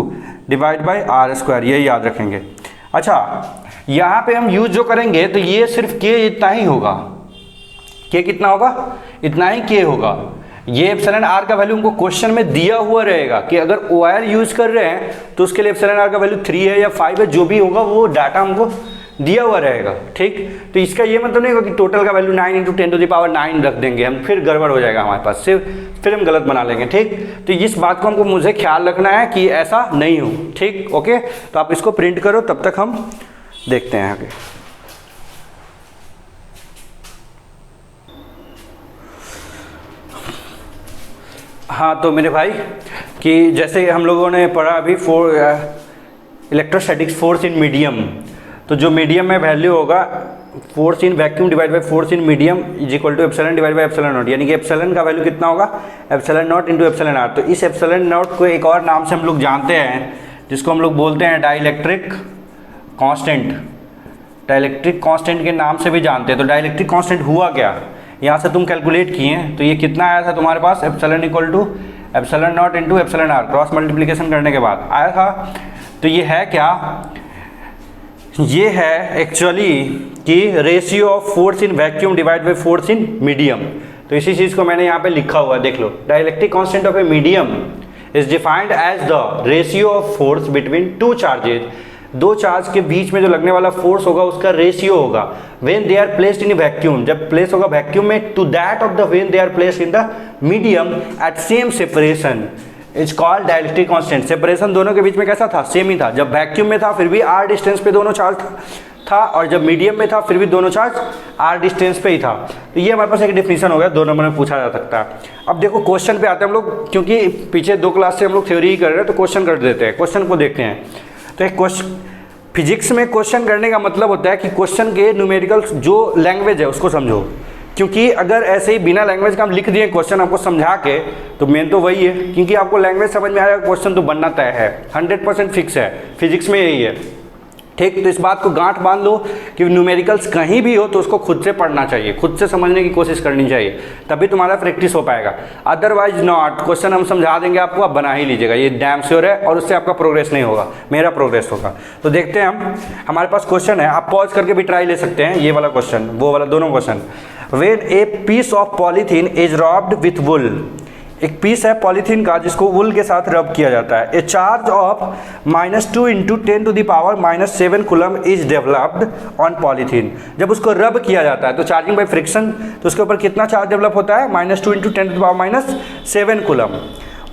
divide by R square, ये याद रखेंगे। अच्छा, यहाँ पे हम यूज जो करेंगे तो ये सिर्फ K इतना ही होगा। K कितना होगा, इतना ही K होगा। ये एप्सिलॉन आर का वैल्यू हमको क्वेश्चन में दिया हुआ रहेगा कि अगर OR यूज कर रहे हैं तो उसके लिए एप्सिलॉन आर का वैल्यू 3 है या 5 है, जो भी होगा वो डाटा हमको दिया हुआ रहेगा। ठीक, तो इसका ये मतलब नहीं होगा कि टोटल का वैल्यू 9 × 10⁹ रख देंगे हम, फिर गड़बड़ हो जाएगा हमारे पास, फिर हम गलत बना लेंगे। ठीक, तो इस बात को मुझे ख्याल रखना है कि ऐसा नहीं हो। ठीक, ओके, तो आप इसको प्रिंट करो, तब तक हम देखते हैं आगे। हाँ, तो मेरे भाई कि जैसे हम लोगों ने पढ़ा अभी इलेक्ट्रोस्टैटिक्स फोर्स इन मीडियम, तो जो मीडियम में वैल्यू होगा force in vacuum divide by force in medium is equal to epsilon divide by epsilon naught, यानी कि एप्सिलॉन का वैल्यू कितना होगा, epsilon naught into epsilon r. तो इस एप्सिलॉन नॉट को एक और नाम से हम लोग जानते हैं, जिसको हम लोग बोलते हैं डाइलेक्ट्रिक कांस्टेंट। डाइलेक्ट्रिक कांस्टेंट के नाम से भी जानते हैं। तो डाइलेक्ट्रिक कांस्टेंट हुआ क्या, यहाँ से तुम कैलकुलेट किए तो ये कितना आया था तुम्हारे पास, epsilon equal to epsilon naught into epsilon R, cross multiplication करने के बाद आया था। तो ये है क्या, ये है एक्चुअली कि ratio of force in vacuum divide by force in medium. तो इसी चीज़ को मैंने यहाँ पे लिखा हुआ है, देख लो। Dielectric constant of a medium is defined as the ratio of force between two charges. दो चार्ज के बीच में जो लगने वाला फोर्स होगा उसका रेशियो होगा when they are placed in vacuum, जब प्लेस होगा वैक्यूम में, to that of the when they are placed in the medium at same separation is called dielectric constant. Separation दोनों के बीच में कैसा था, सेम ही था। जब वैक्यूम में था फिर भी r डिस्टेंस पे दोनों चार्ज था, और जब मीडियम में था फिर भी दोनों चार्ज r डिस्टेंस पे ही था। तो ये हमारे पास एक डिफिनीशन हो गया, 2 नंबर में पूछा जा सकता है। अब देखो क्वेश्चन पे आते हैं हम लोग, क्योंकि पीछे 2 क्लास से हम लोग थ्योरी ही कर रहे हैं, तो क्वेश्चन कर देते हैं। क्वेश्चन को देखते हैं। तो एक क्वेश्चन, फिजिक्स में क्वेश्चन करने का मतलब होता है कि क्वेश्चन के न्यूमेरिकल जो लैंग्वेज है उसको समझो, क्योंकि अगर ऐसे ही बिना लैंग्वेज का हम लिख दिए क्वेश्चन आपको समझा के, तो मेन तो वही है, क्योंकि आपको लैंग्वेज समझ में आएगा क्वेश्चन तो बनना तय है, 100% फिक्स है, फिजिक्स में यही है। ठीक, तो इस बात को गांठ बांध लो कि न्यूमेरिकल्स कहीं भी हो तो उसको खुद से पढ़ना चाहिए, खुद से समझने की कोशिश करनी चाहिए, तभी तुम्हारा प्रैक्टिस हो पाएगा। अदरवाइज नॉट, क्वेश्चन हम समझा देंगे आपको, आप बना ही लीजिएगा, ये डैम श्योर है, और उससे आपका प्रोग्रेस नहीं होगा, मेरा प्रोग्रेस होगा। तो देखते हैं हम, हमारे पास क्वेश्चन है, आप पॉज करके भी ट्राई ले सकते हैं, ये वाला क्वेश्चन, वो वाला, दोनों question. When a piece of polythene is rubbed with wool, एक पीस है पॉलीथीन का जिसको वुल के साथ रब किया जाता है। ए charge of -2 × 10⁻⁻7 coulomb is developed on polythene. जब उसको रब किया जाता है तो चार्जिंग बाय फ्रिक्शन, तो उसके ऊपर कितना चार्ज डेवलप होता है, -2 × 10⁻⁻7 coulomb.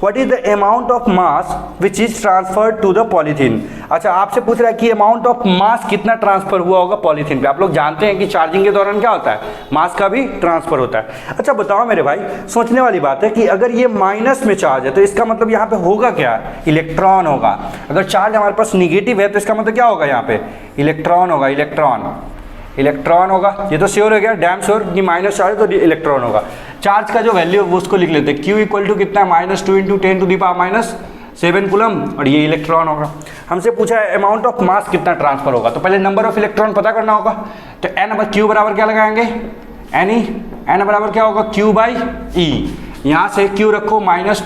What is the amount of mass which is transferred to the polythene. अच्छा, आपसे पूछ रहा है कि अमाउंट ऑफ मास कितना ट्रांसफर हुआ होगा पॉलीथीन पे। आप लोग जानते हैं कि चार्जिंग के दौरान क्या होता है, मास का भी ट्रांसफर होता है। अच्छा बताओ मेरे भाई, सोचने वाली बात है कि अगर ये माइनस में चार्ज है तो इसका मतलब यहाँ पे होगा क्या, इलेक्ट्रॉन होगा। अगर चार्ज हमारे पास निगेटिव है तो इसका मतलब क्या होगा, यहाँ पे इलेक्ट्रॉन होगा, इलेक्ट्रॉन होगा। ये तो श्योर हो गया, डैम श्योर कि माइनस चार्ज तो इलेक्ट्रॉन होगा। चार्ज का जो वैल्यू है वो उसको लिख लेते हैं, Q इक्वल टू कितना है, -2 × 10⁻⁷ कूलम, और ये इलेक्ट्रॉन होगा। हमसे पूछा है अमाउंट ऑफ मास कितना ट्रांसफर होगा, तो पहले नंबर ऑफ इलेक्ट्रॉन पता करना होगा। तो Q बराबर क्या लगाएंगे, N बराबर क्या होगा, Q/E। यहाँ से Q रखो, माइनस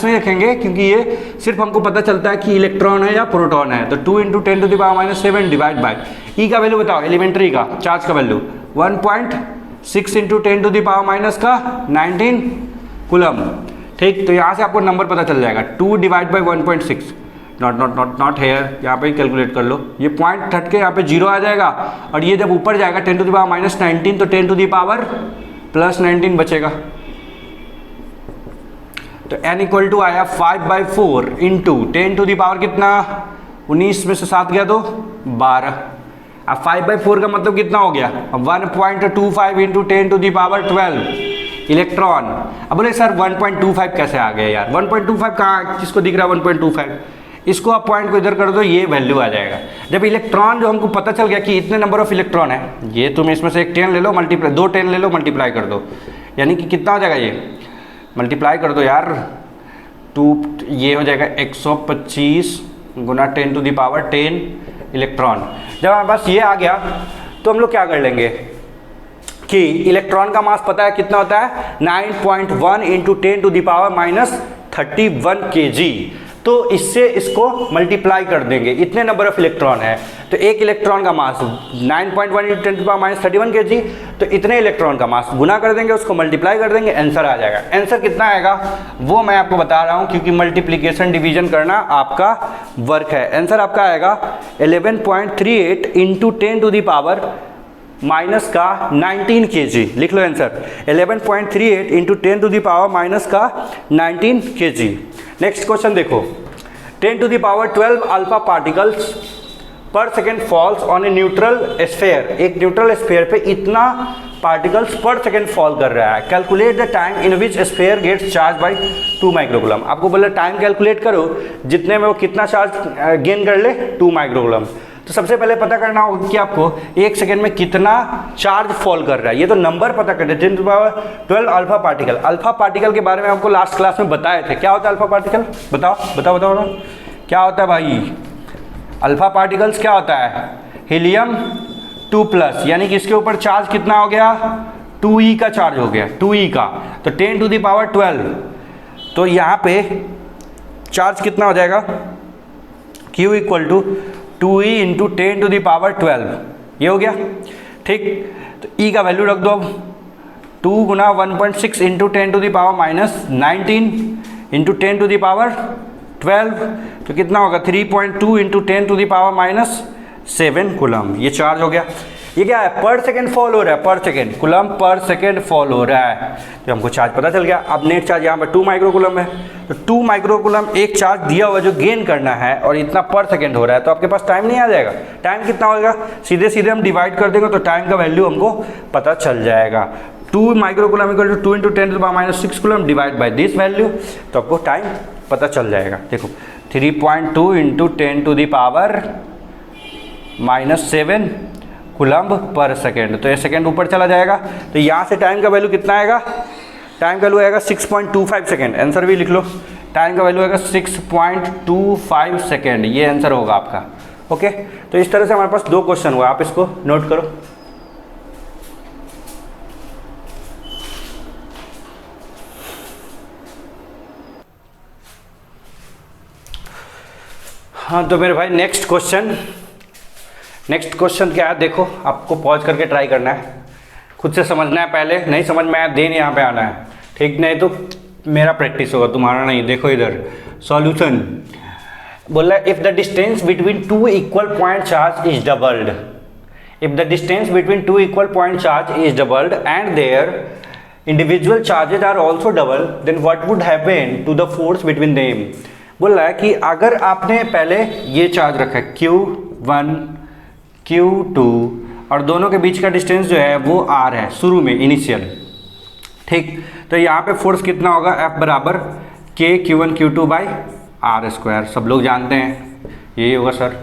नहीं रखेंगे क्योंकि ये सिर्फ हमको पता चलता है कि इलेक्ट्रॉन है या प्रोटॉन है। तो 2 × 10⁻⁷ डिवाइड बाय E का वैल्यू बताओ, एलिमेंट्री का चार्ज का वैल्यू 1.6 × 10⁻⁻19 कूलम। ठीक, तो यहाँ से आपको नंबर पता चल जाएगा, 2 डिवाइड बाई 1.6, नॉट हेयर, यहाँ पे कैलकुलेट कर लो। ये पॉइंट हट के यहाँ पे 0 आ जाएगा, और ये जब ऊपर जाएगा 10 टू द पावर -19 तो 10 टू द पावर +19 बचेगा। तो n इक्वल टू आया 5/4 इंटू 10 टू द पावर कितना, 19 में से 7 गया तो 12। अब 5/4 का मतलब कितना हो गया, 1.25 into 10 to the power 12 electron. अब बोले सर 1.25 कैसे आ गया यार, 1.25 कहाँ किसको दिख रहा है 1.25, इसको आप पॉइंट को इधर कर दो, ये वैल्यू आ जाएगा। जब इलेक्ट्रॉन जो हमको पता चल गया कि इतने नंबर ऑफ इलेक्ट्रॉन है, ये तुम इसमें से एक 10 ले लो मल्टीप्लाई, 2 10 ले लो मल्टीप्लाई कर दो, यानी कि कितना हो जाएगा, ये मल्टीप्लाई कर दो यार, 2 ये हो जाएगा 125 गुना 10 टू द पावर 10 इलेक्ट्रॉन। जब हमारे पास ये आ गया तो हम लोग क्या कर लेंगे कि इलेक्ट्रॉन का मास पता है कितना होता है, 9.1 into 10 to the power -31 kg। तो इससे इसको मल्टीप्लाई कर देंगे, इतने नंबर ऑफ इलेक्ट्रॉन है तो एक इलेक्ट्रॉन का mass 9.1 into 10 to the power -31 kg, तो इतने इलेक्ट्रॉन का मास गुना कर देंगे, उसको मल्टीप्लाई कर देंगे, आंसर आ जाएगा। आंसर कितना आएगा वो मैं आपको बता रहा हूँ, क्योंकि मल्टीप्लिकेशन डिवीजन करना आपका वर्क है। आंसर आपका आएगा 11.38 into 10 to the power minus का 19 kg। लिख लो answer 11.38 into 10 to the power minus का 19 kg। नेक्स्ट क्वेश्चन देखो, 10 to the power 12 alpha particles per second falls on a neutral sphere. एक न्यूट्रल स्फेयर पे इतना पार्टिकल्स पर सेकेंड फॉल कर रहा है। Calculate the time in which sphere gets charge by 2 microcoulomb. आपको बोला time calculate करो जितने में वो कितना चार्ज गेन कर ले, 2 माइक्रोकूलम। तो सबसे पहले पता करना होगा कि आपको 1 सेकेंड में कितना चार्ज फॉल कर रहा है। ये तो नंबर पता करते 10 to power 12 alpha particle. Alpha particle के बारे में आपको लास्ट क्लास में बताए थे, क्या होता है अल्फा पार्टिकल, बताओ बताओ बताओ बताओ क्या होता है भाई। अल्फा पार्टिकल्स क्या होता है, हीलियम 2+, यानी कि इसके ऊपर चार्ज कितना हो गया, 2e का चार्ज हो गया, 2e का। तो 10 टू द पावर 12, तो यहाँ पे चार्ज कितना हो जाएगा, Q equal to 2e into 10 to the power 12, ये हो गया ठीक। तो e का वैल्यू रख दो अब, 2 गुना 1.6 into 10 to the power -19 into 10 to the power 12, तो कितना होगा 3.2 into 10 to the power -7 coulomb. ये चार्ज हो गया। ये क्या है, पर सेकेंड फॉल हो रहा है, पर second coulomb per second fall हो रहा है। तो हमको चार्ज पता चल गया। अब नेट चार्ज यहाँ पर 2 माइक्रोकूलम है, तो 2 माइक्रोकूलम एक चार्ज दिया हुआ जो गेन करना है और इतना पर सेकेंड हो रहा है, तो आपके पास टाइम नहीं आ जाएगा। टाइम कितना होगा, सीधे सीधे हम डिवाइड कर देंगे तो टाइम का वैल्यू हमको पता चल जाएगा। 2 microcoulomb equal to 2 into 10 to the power -6 coulomb divide by this value, तो आपको टाइम पता चल जाएगा। देखो 3.2 into 10 to the power -7 coulomb per second, तो ये सेकेंड ऊपर चला जाएगा। तो यहाँ से टाइम का वैल्यू कितना आएगा, टाइम का वैल्यू आएगा 6.25 सेकेंड। आंसर भी लिख लो, टाइम का वैल्यू आएगा 6.25 सेकेंड, ये आंसर होगा आपका। ओके, तो इस तरह से हमारे पास 2 क्वेश्चन हुआ, आप इसको नोट करो। हाँ तो मेरे भाई नेक्स्ट क्वेश्चन क्या है, देखो आपको पॉज करके ट्राई करना है, खुद से समझना है, पहले नहीं समझ में आया देन यहाँ पे आना है, ठीक, नहीं तो मेरा प्रैक्टिस होगा तुम्हारा नहीं। देखो इधर सॉल्यूशन बोला, if the distance between 2 equal point charge is doubled, if the distance between 2 equal point charge is doubled and their individual charges are also double, then what would happen to the force between them. बोल रहा है कि अगर आपने पहले ये charge रखा है Q1 Q2 और दोनों के बीच का डिस्टेंस जो है वो R है शुरू में इनिशियल, ठीक, तो यहाँ पे फोर्स कितना होगा, F बराबर K Q1 Q2 by R square, सब लोग जानते हैं यही होगा सर।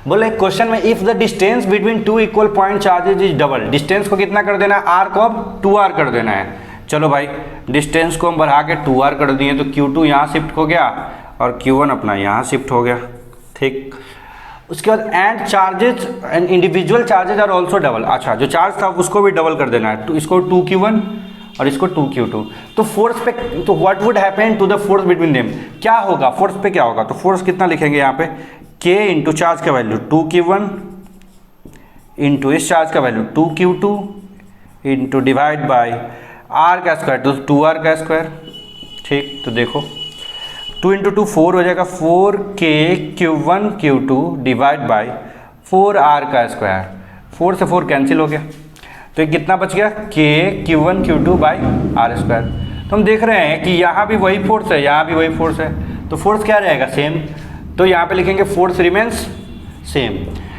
बोले क्वेश्चन में if the distance between 2 equal point charges is double, distance को कितना कर देना है, R को अब 2R कर देना है। चलो भाई डिस्टेंस को हम बढ़ा के 2R कर दिए, तो Q2 यहाँ शिफ्ट हो गया और Q1 अपना यहाँ शिफ्ट हो गया, ठीक। उसके बाद and charges and individual charges are also double, अच्छा जो चार्ज था उसको भी डबल कर देना है, तो इसको 2Q1 और इसको 2Q2। तो फोर्स पे, तो what would happen to the force between them, क्या होगा फोर्स पे, क्या होगा, तो फोर्स कितना लिखेंगे यहाँ पे, K इंटू चार्ज का वैल्यू 2Q1 इंटू इस चार्ज का value 2Q2 into divide by R का स्क्वायर, तो 2R का स्क्वायर, ठीक। तो देखो 2 इंटू 2 4 हो जाएगा, 4k⁴ डिवाइड बाई 4r²। 4 से 4 कैंसिल हो गया, तो ये कितना बच गया, k⁴ बाई r²। तो हम देख रहे हैं कि यहाँ भी वही फोर्स है, यहाँ भी वही फोर्स है, तो फोर्स क्या रहेगा, सेम। तो यहाँ पे लिखेंगे फोर्स रिमेंस सेम।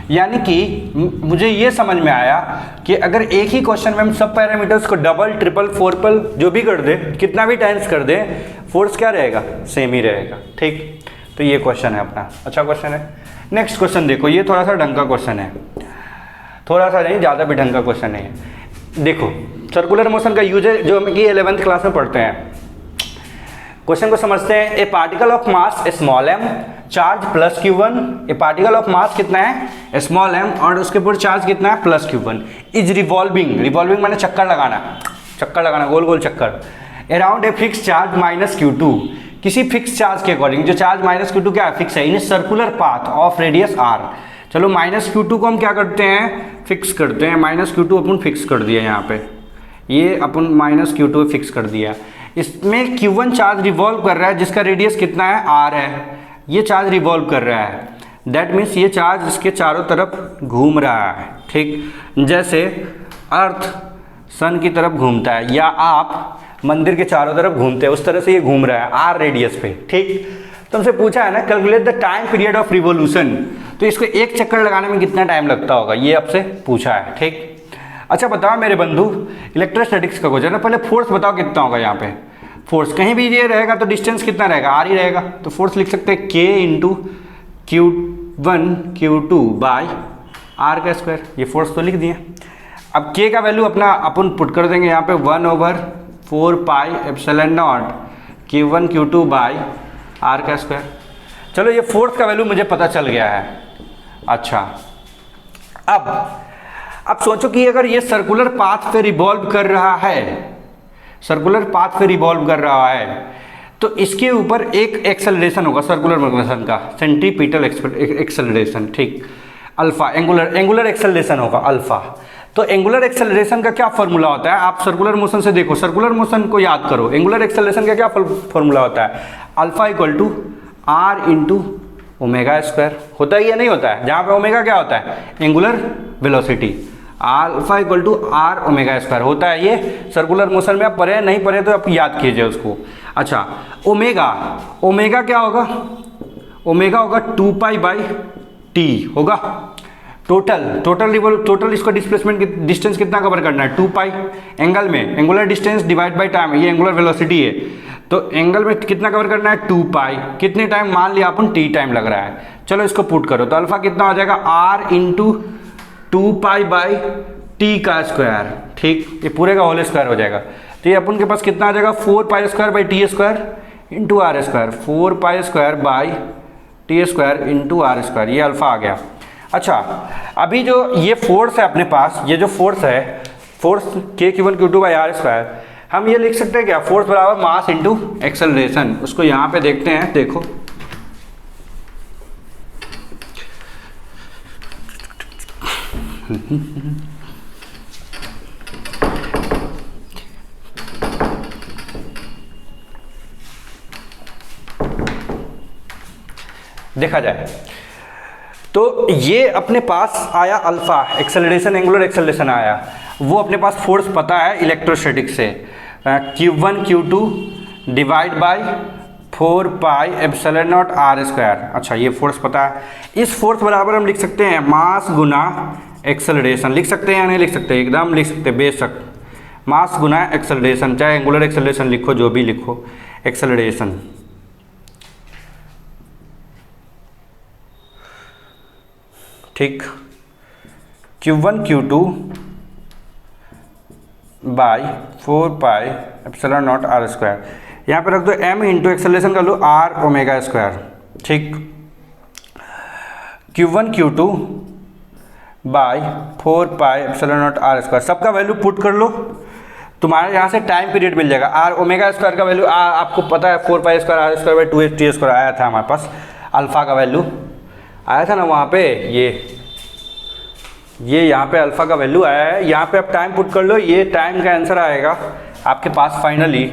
यानी कि मुझे ये समझ में आया कि अगर एक ही क्वेश्चन में हम सब पैरामीटर्स को डबल, ट्रिपल, फोरपल जो भी कर दे, कितना भी टाइम्स कर दे, फोर्स क्या रहेगा, सेम ही रहेगा। ठीक, तो ये क्वेश्चन है अपना, अच्छा क्वेश्चन है। नेक्स्ट क्वेश्चन देखो, ये थोड़ा सा ढंग का क्वेश्चन है, थोड़ा सा नहीं, ज़्यादा भी ढंग का क्वेश्चन नहीं है। देखो सर्कुलर मोशन का यूज है, जो हम कि 11th क्लास में पढ़ते हैं। क्वेश्चन को समझते हैं। ए particle of mass small m charge plus q1, A particle of mass कितना है, स्मॉल m, और उसके ऊपर चार्ज कितना है, plus q1, is revolving, revolving माने चक्कर लगाना, चक्कर लगाना, गोल गोल चक्कर, around a fix charge minus q2, किसी फिक्स चार्ज के अकॉर्डिंग, जो चार्ज माइनस q2 क्या है, फिक्स है, in circular path of radius r। चलो माइनस q2 को हम क्या करते हैं, फिक्स करते हैं, माइनस q2 अपन फिक्स कर दिया, यहाँ पे ये अपन माइनस q2 फिक्स कर दिया। इसमें q1 चार्ज रिवॉल्व कर रहा है, जिसका रेडियस कितना है, r है, ये चार्ज रिवॉल्व कर रहा है, दैट मीन्स ये चार्ज इसके चारों तरफ घूम रहा है। ठीक, जैसे अर्थ सन की तरफ घूमता है, या आप मंदिर के चारों तरफ घूमते हैं, उस तरह से ये घूम रहा है r रेडियस पे। ठीक, तुमसे पूछा है ना calculate the time period of revolution, तो इसको एक चक्कर लगाने में कितना टाइम लगता होगा, ये आपसे पूछा है। ठीक, अच्छा बताओ मेरे बंधु, इलेक्ट्रोस्टैटिक्स का क्वेश्चन है, पहले फोर्स बताओ कितना होगा। यहाँ पे फोर्स कहीं भी ये रहेगा तो डिस्टेंस कितना रहेगा, r ही रहेगा, तो फोर्स लिख सकते हैं k into q1 q2 by r²। ये फोर्स तो लिख दिए। अब k का वैल्यू अपना अपन पुट कर देंगे यहाँ पे 1/4πε0 q1 q2 बाई r²। चलो ये फोर्स का वैल्यू मुझे पता चल गया है। अच्छा, अब सोचो कि अगर ये सर्कुलर पाथ पे रिवॉल्व कर रहा है, सर्कुलर पाथ पे रिवॉल्व कर रहा है, तो इसके ऊपर एक एक्सेलरेशन होगा सर्कुलर मोशन का, सेंट्रीपिटल एक्सेलरेशन। ठीक, अल्फा, एंगुलर एक्सेलरेशन होगा अल्फा। तो एंगुलर एक्सेलरेशन का क्या फॉर्मूला होता है, आप सर्कुलर मोशन से देखो, सर्कुलर मोशन को याद करो, एंगुलर एक्सेलरेशन का क्या फॉर्मूला होता है, alpha equal to r into ω² होता है या नहीं होता है, जहाँ पे ओमेगा क्या होता है, angular velocity, alpha equal to r ω² होता है। ये सर्कुलर मोशन में आप पढ़े नहीं पढ़े तो आप याद कीजिए उसको। अच्छा, ओमेगा क्या होगा, ओमेगा होगा 2π/t होगा। टोटल इसको डिस्प्लेसमेंट डिस्टेंस कितना कवर करना है, 2π, एंगल में angular distance divide by time, ये एंगुलर वेलोसिटी है, तो एंगल में कितना कवर करना है, 2π, कितने टाइम, मान लिया अपन t टाइम लग रहा है। चलो इसको पुट करो, तो अल्फा कितना हो जाएगा, r इंटू 2π/t²। ठीक, ये पूरे का होल स्क्वायर हो जाएगा, तो ये अपन के पास कितना आ जाएगा, 4π² इंटू r², 4π² इंटू r², ये अल्फा आ गया। अच्छा, अभी जो ये फोर्स है अपने पास, ये जो फोर्स है, force k⁴ q2 by r², हम ये लिख सकते हैं क्या, फोर्स बराबर मास इंटू एक्सेलरेशन। उसको यहाँ पे देखते हैं, देखो देखा जाए तो ये अपने पास आया अल्फा एक्सेलरेशन, एंगुलर एक्सेलरेशन आया, वो अपने पास फोर्स पता है इलेक्ट्रोस्टैटिक से, q1 q2 divide by 4πε0 r²। अच्छा, ये फोर्स पता है। इस फोर्स बराबर हम लिख सकते हैं मास गुना एक्सेलरेशन, लिख सकते हैं या नहीं लिख सकते, एकदम लिख सकते, बेशक मास गुना एक्सेलरेशन, चाहे एंगुलर एक्सेलरेशन लिखो, जो भी लिखो, एक्सेलरेशन। ठीक, q1 q2 बाई 4πε0 r², यहाँ पे रख दो m इंटू एक्सेलरेशन कर लो r⍵²। ठीक, q1 q2 बाई 4πε0 r², सबका वैल्यू पुट कर लो, तुम्हारे यहाँ से टाइम पीरियड मिल जाएगा। r⍵² का वैल्यू आपको पता है 4π² r²/2t² आया था हमारे पास, अल्फा का वैल्यू आया था ना वहाँ पे, ये यहाँ पे अल्फा का वैल्यू आया है, यहाँ पे आप टाइम पुट कर लो, ये टाइम का आंसर आएगा आपके पास finally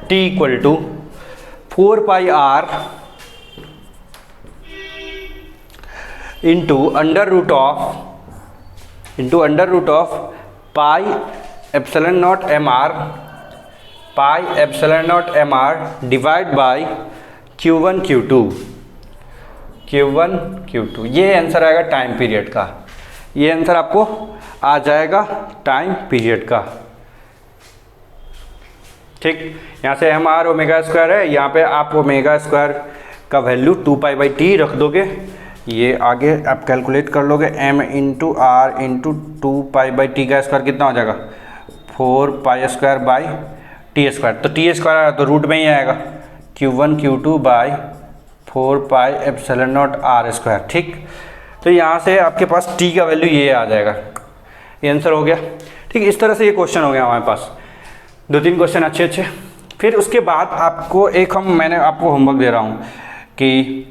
t equal to 4 pi R into under root of pi epsilon naught M R divide by Q1 Q2 ये आंसर आएगा टाइम पीरियड का। ये आंसर आपको आ जाएगा टाइम पीरियड का। ठीक, यहाँ से एम आर ओमेगा स्क्वायर है, यहाँ पे आप ओमेगा स्क्वायर का वैल्यू 2π/t रख दोगे। ये आगे आप कैलकुलेट कर लोगे, m into are into 2π/t का स्क्वायर कितना हो जाएगा 4π²/t²। तो t स्क्वायर आया तो रूट में ही आएगा Q1 Q2 बाई 4πε0r²। ठीक, तो यहाँ से आपके पास t का वैल्यू ये आ जाएगा। ये आंसर हो गया। ठीक, इस तरह से ये क्वेश्चन हो गया हमारे पास। 2-3 क्वेश्चन अच्छे। फिर उसके बाद आपको मैंने आपको होमवर्क दे रहा हूँ कि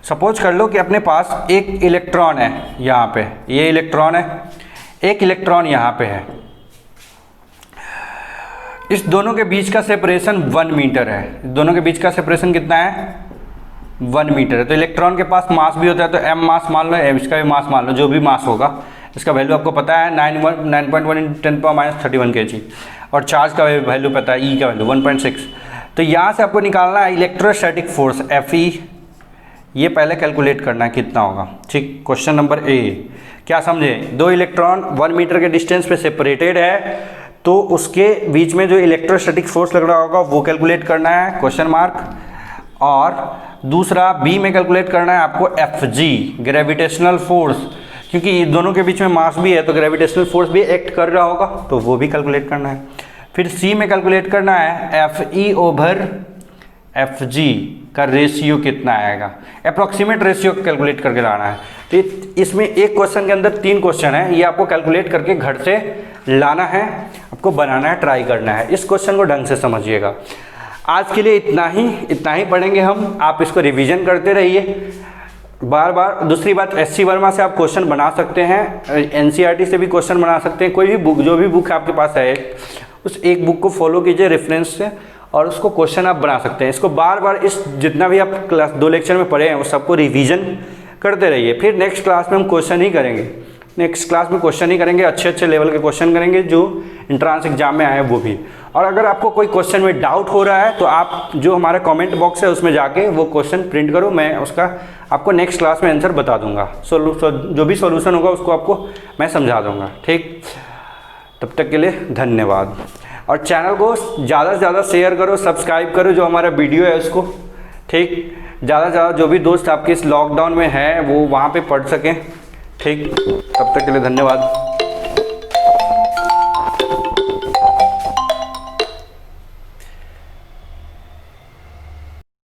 सपोज कर लो कि अपने पास एक इलेक्ट्रॉन है, यहाँ पे ये इलेक्ट्रॉन है, एक इलेक्ट्रॉन यहाँ पे है। इस दोनों के बीच का सेपरेशन 1 मीटर है। दोनों के बीच का सेपरेशन कितना है 1 मीटर है। तो इलेक्ट्रॉन के पास मास भी होता है, तो m मास मान लो, इसका भी मास मान लो, जो भी मास होगा इसका वैल्यू आपको पता है 9.1 × 10⁻³ kg, और चार्ज का वैल्यू पता है, E का वैल्यू 1.6। तो यहाँ से आपको निकालना है इलेक्ट्रोस्टैटिक फोर्स Fe। ये पहले कैलकुलेट करना है कितना होगा। ठीक, क्वेश्चन नंबर ए, क्या समझे? 2 इलेक्ट्रॉन 1 मीटर के डिस्टेंस पे सेपरेटेड है, तो उसके बीच में जो इलेक्ट्रोस्टैटिक फोर्स लग रहा होगा वो कैलकुलेट करना है, क्वेश्चन मार्क। और दूसरा बी में कैलकुलेट करना है आपको Fg, ग्रेविटेशनल फोर्स, क्योंकि दोनों के बीच में मास भी है तो ग्रेविटेशनल फोर्स भी एक्ट कर रहा होगा, तो वो भी कैलकुलेट करना है। फिर सी में कैलकुलेट करना है Fe/Fg का रेशियो कितना आएगा, अप्रॉक्सीमेट रेशियो कैलकुलेट करके लाना है। तो इसमें एक क्वेश्चन के अंदर 3 क्वेश्चन है, ये आपको कैलकुलेट करके घर से लाना है, आपको बनाना है, ट्राई करना है। इस क्वेश्चन को ढंग से समझिएगा। आज के लिए इतना ही पढ़ेंगे हम। आप इसको रिवीजन करते रहिए बार। दूसरी बात, SC वर्मा से आप क्वेश्चन बना सकते हैं, NCERT से भी क्वेश्चन बना सकते हैं। कोई भी बुक, जो भी बुक आपके पास है, उस एक बुक को फॉलो कीजिए रेफरेंस से, और उसको क्वेश्चन आप बना सकते हैं। इसको बार इस जितना भी आप क्लास 2 लेक्चर में पढ़े हैं उस सबको रिवीजन करते रहिए। फिर नेक्स्ट क्लास में हम क्वेश्चन ही करेंगे, अच्छे लेवल के क्वेश्चन करेंगे जो एंट्रांस एग्जाम में आए वो भी। और अगर आपको कोई क्वेश्चन में डाउट हो रहा है तो आप जो हमारा कमेंट बॉक्स है उसमें जाके वो क्वेश्चन प्रिंट करो, मैं उसका आपको नेक्स्ट क्लास में आंसर बता दूंगा। जो भी सॉल्यूशन होगा उसको आपको मैं समझा दूंगा। ठीक, तब तक के लिए धन्यवाद। और चैनल को ज़्यादा से ज़्यादा शेयर करो, सब्सक्राइब करो जो हमारा वीडियो है उसको। ठीक, ज़्यादा से ज़्यादा जो भी दोस्त आपके इस लॉकडाउन में हैं वो वहाँ पे पढ़ सकें। ठीक, तब तक के लिए धन्यवाद।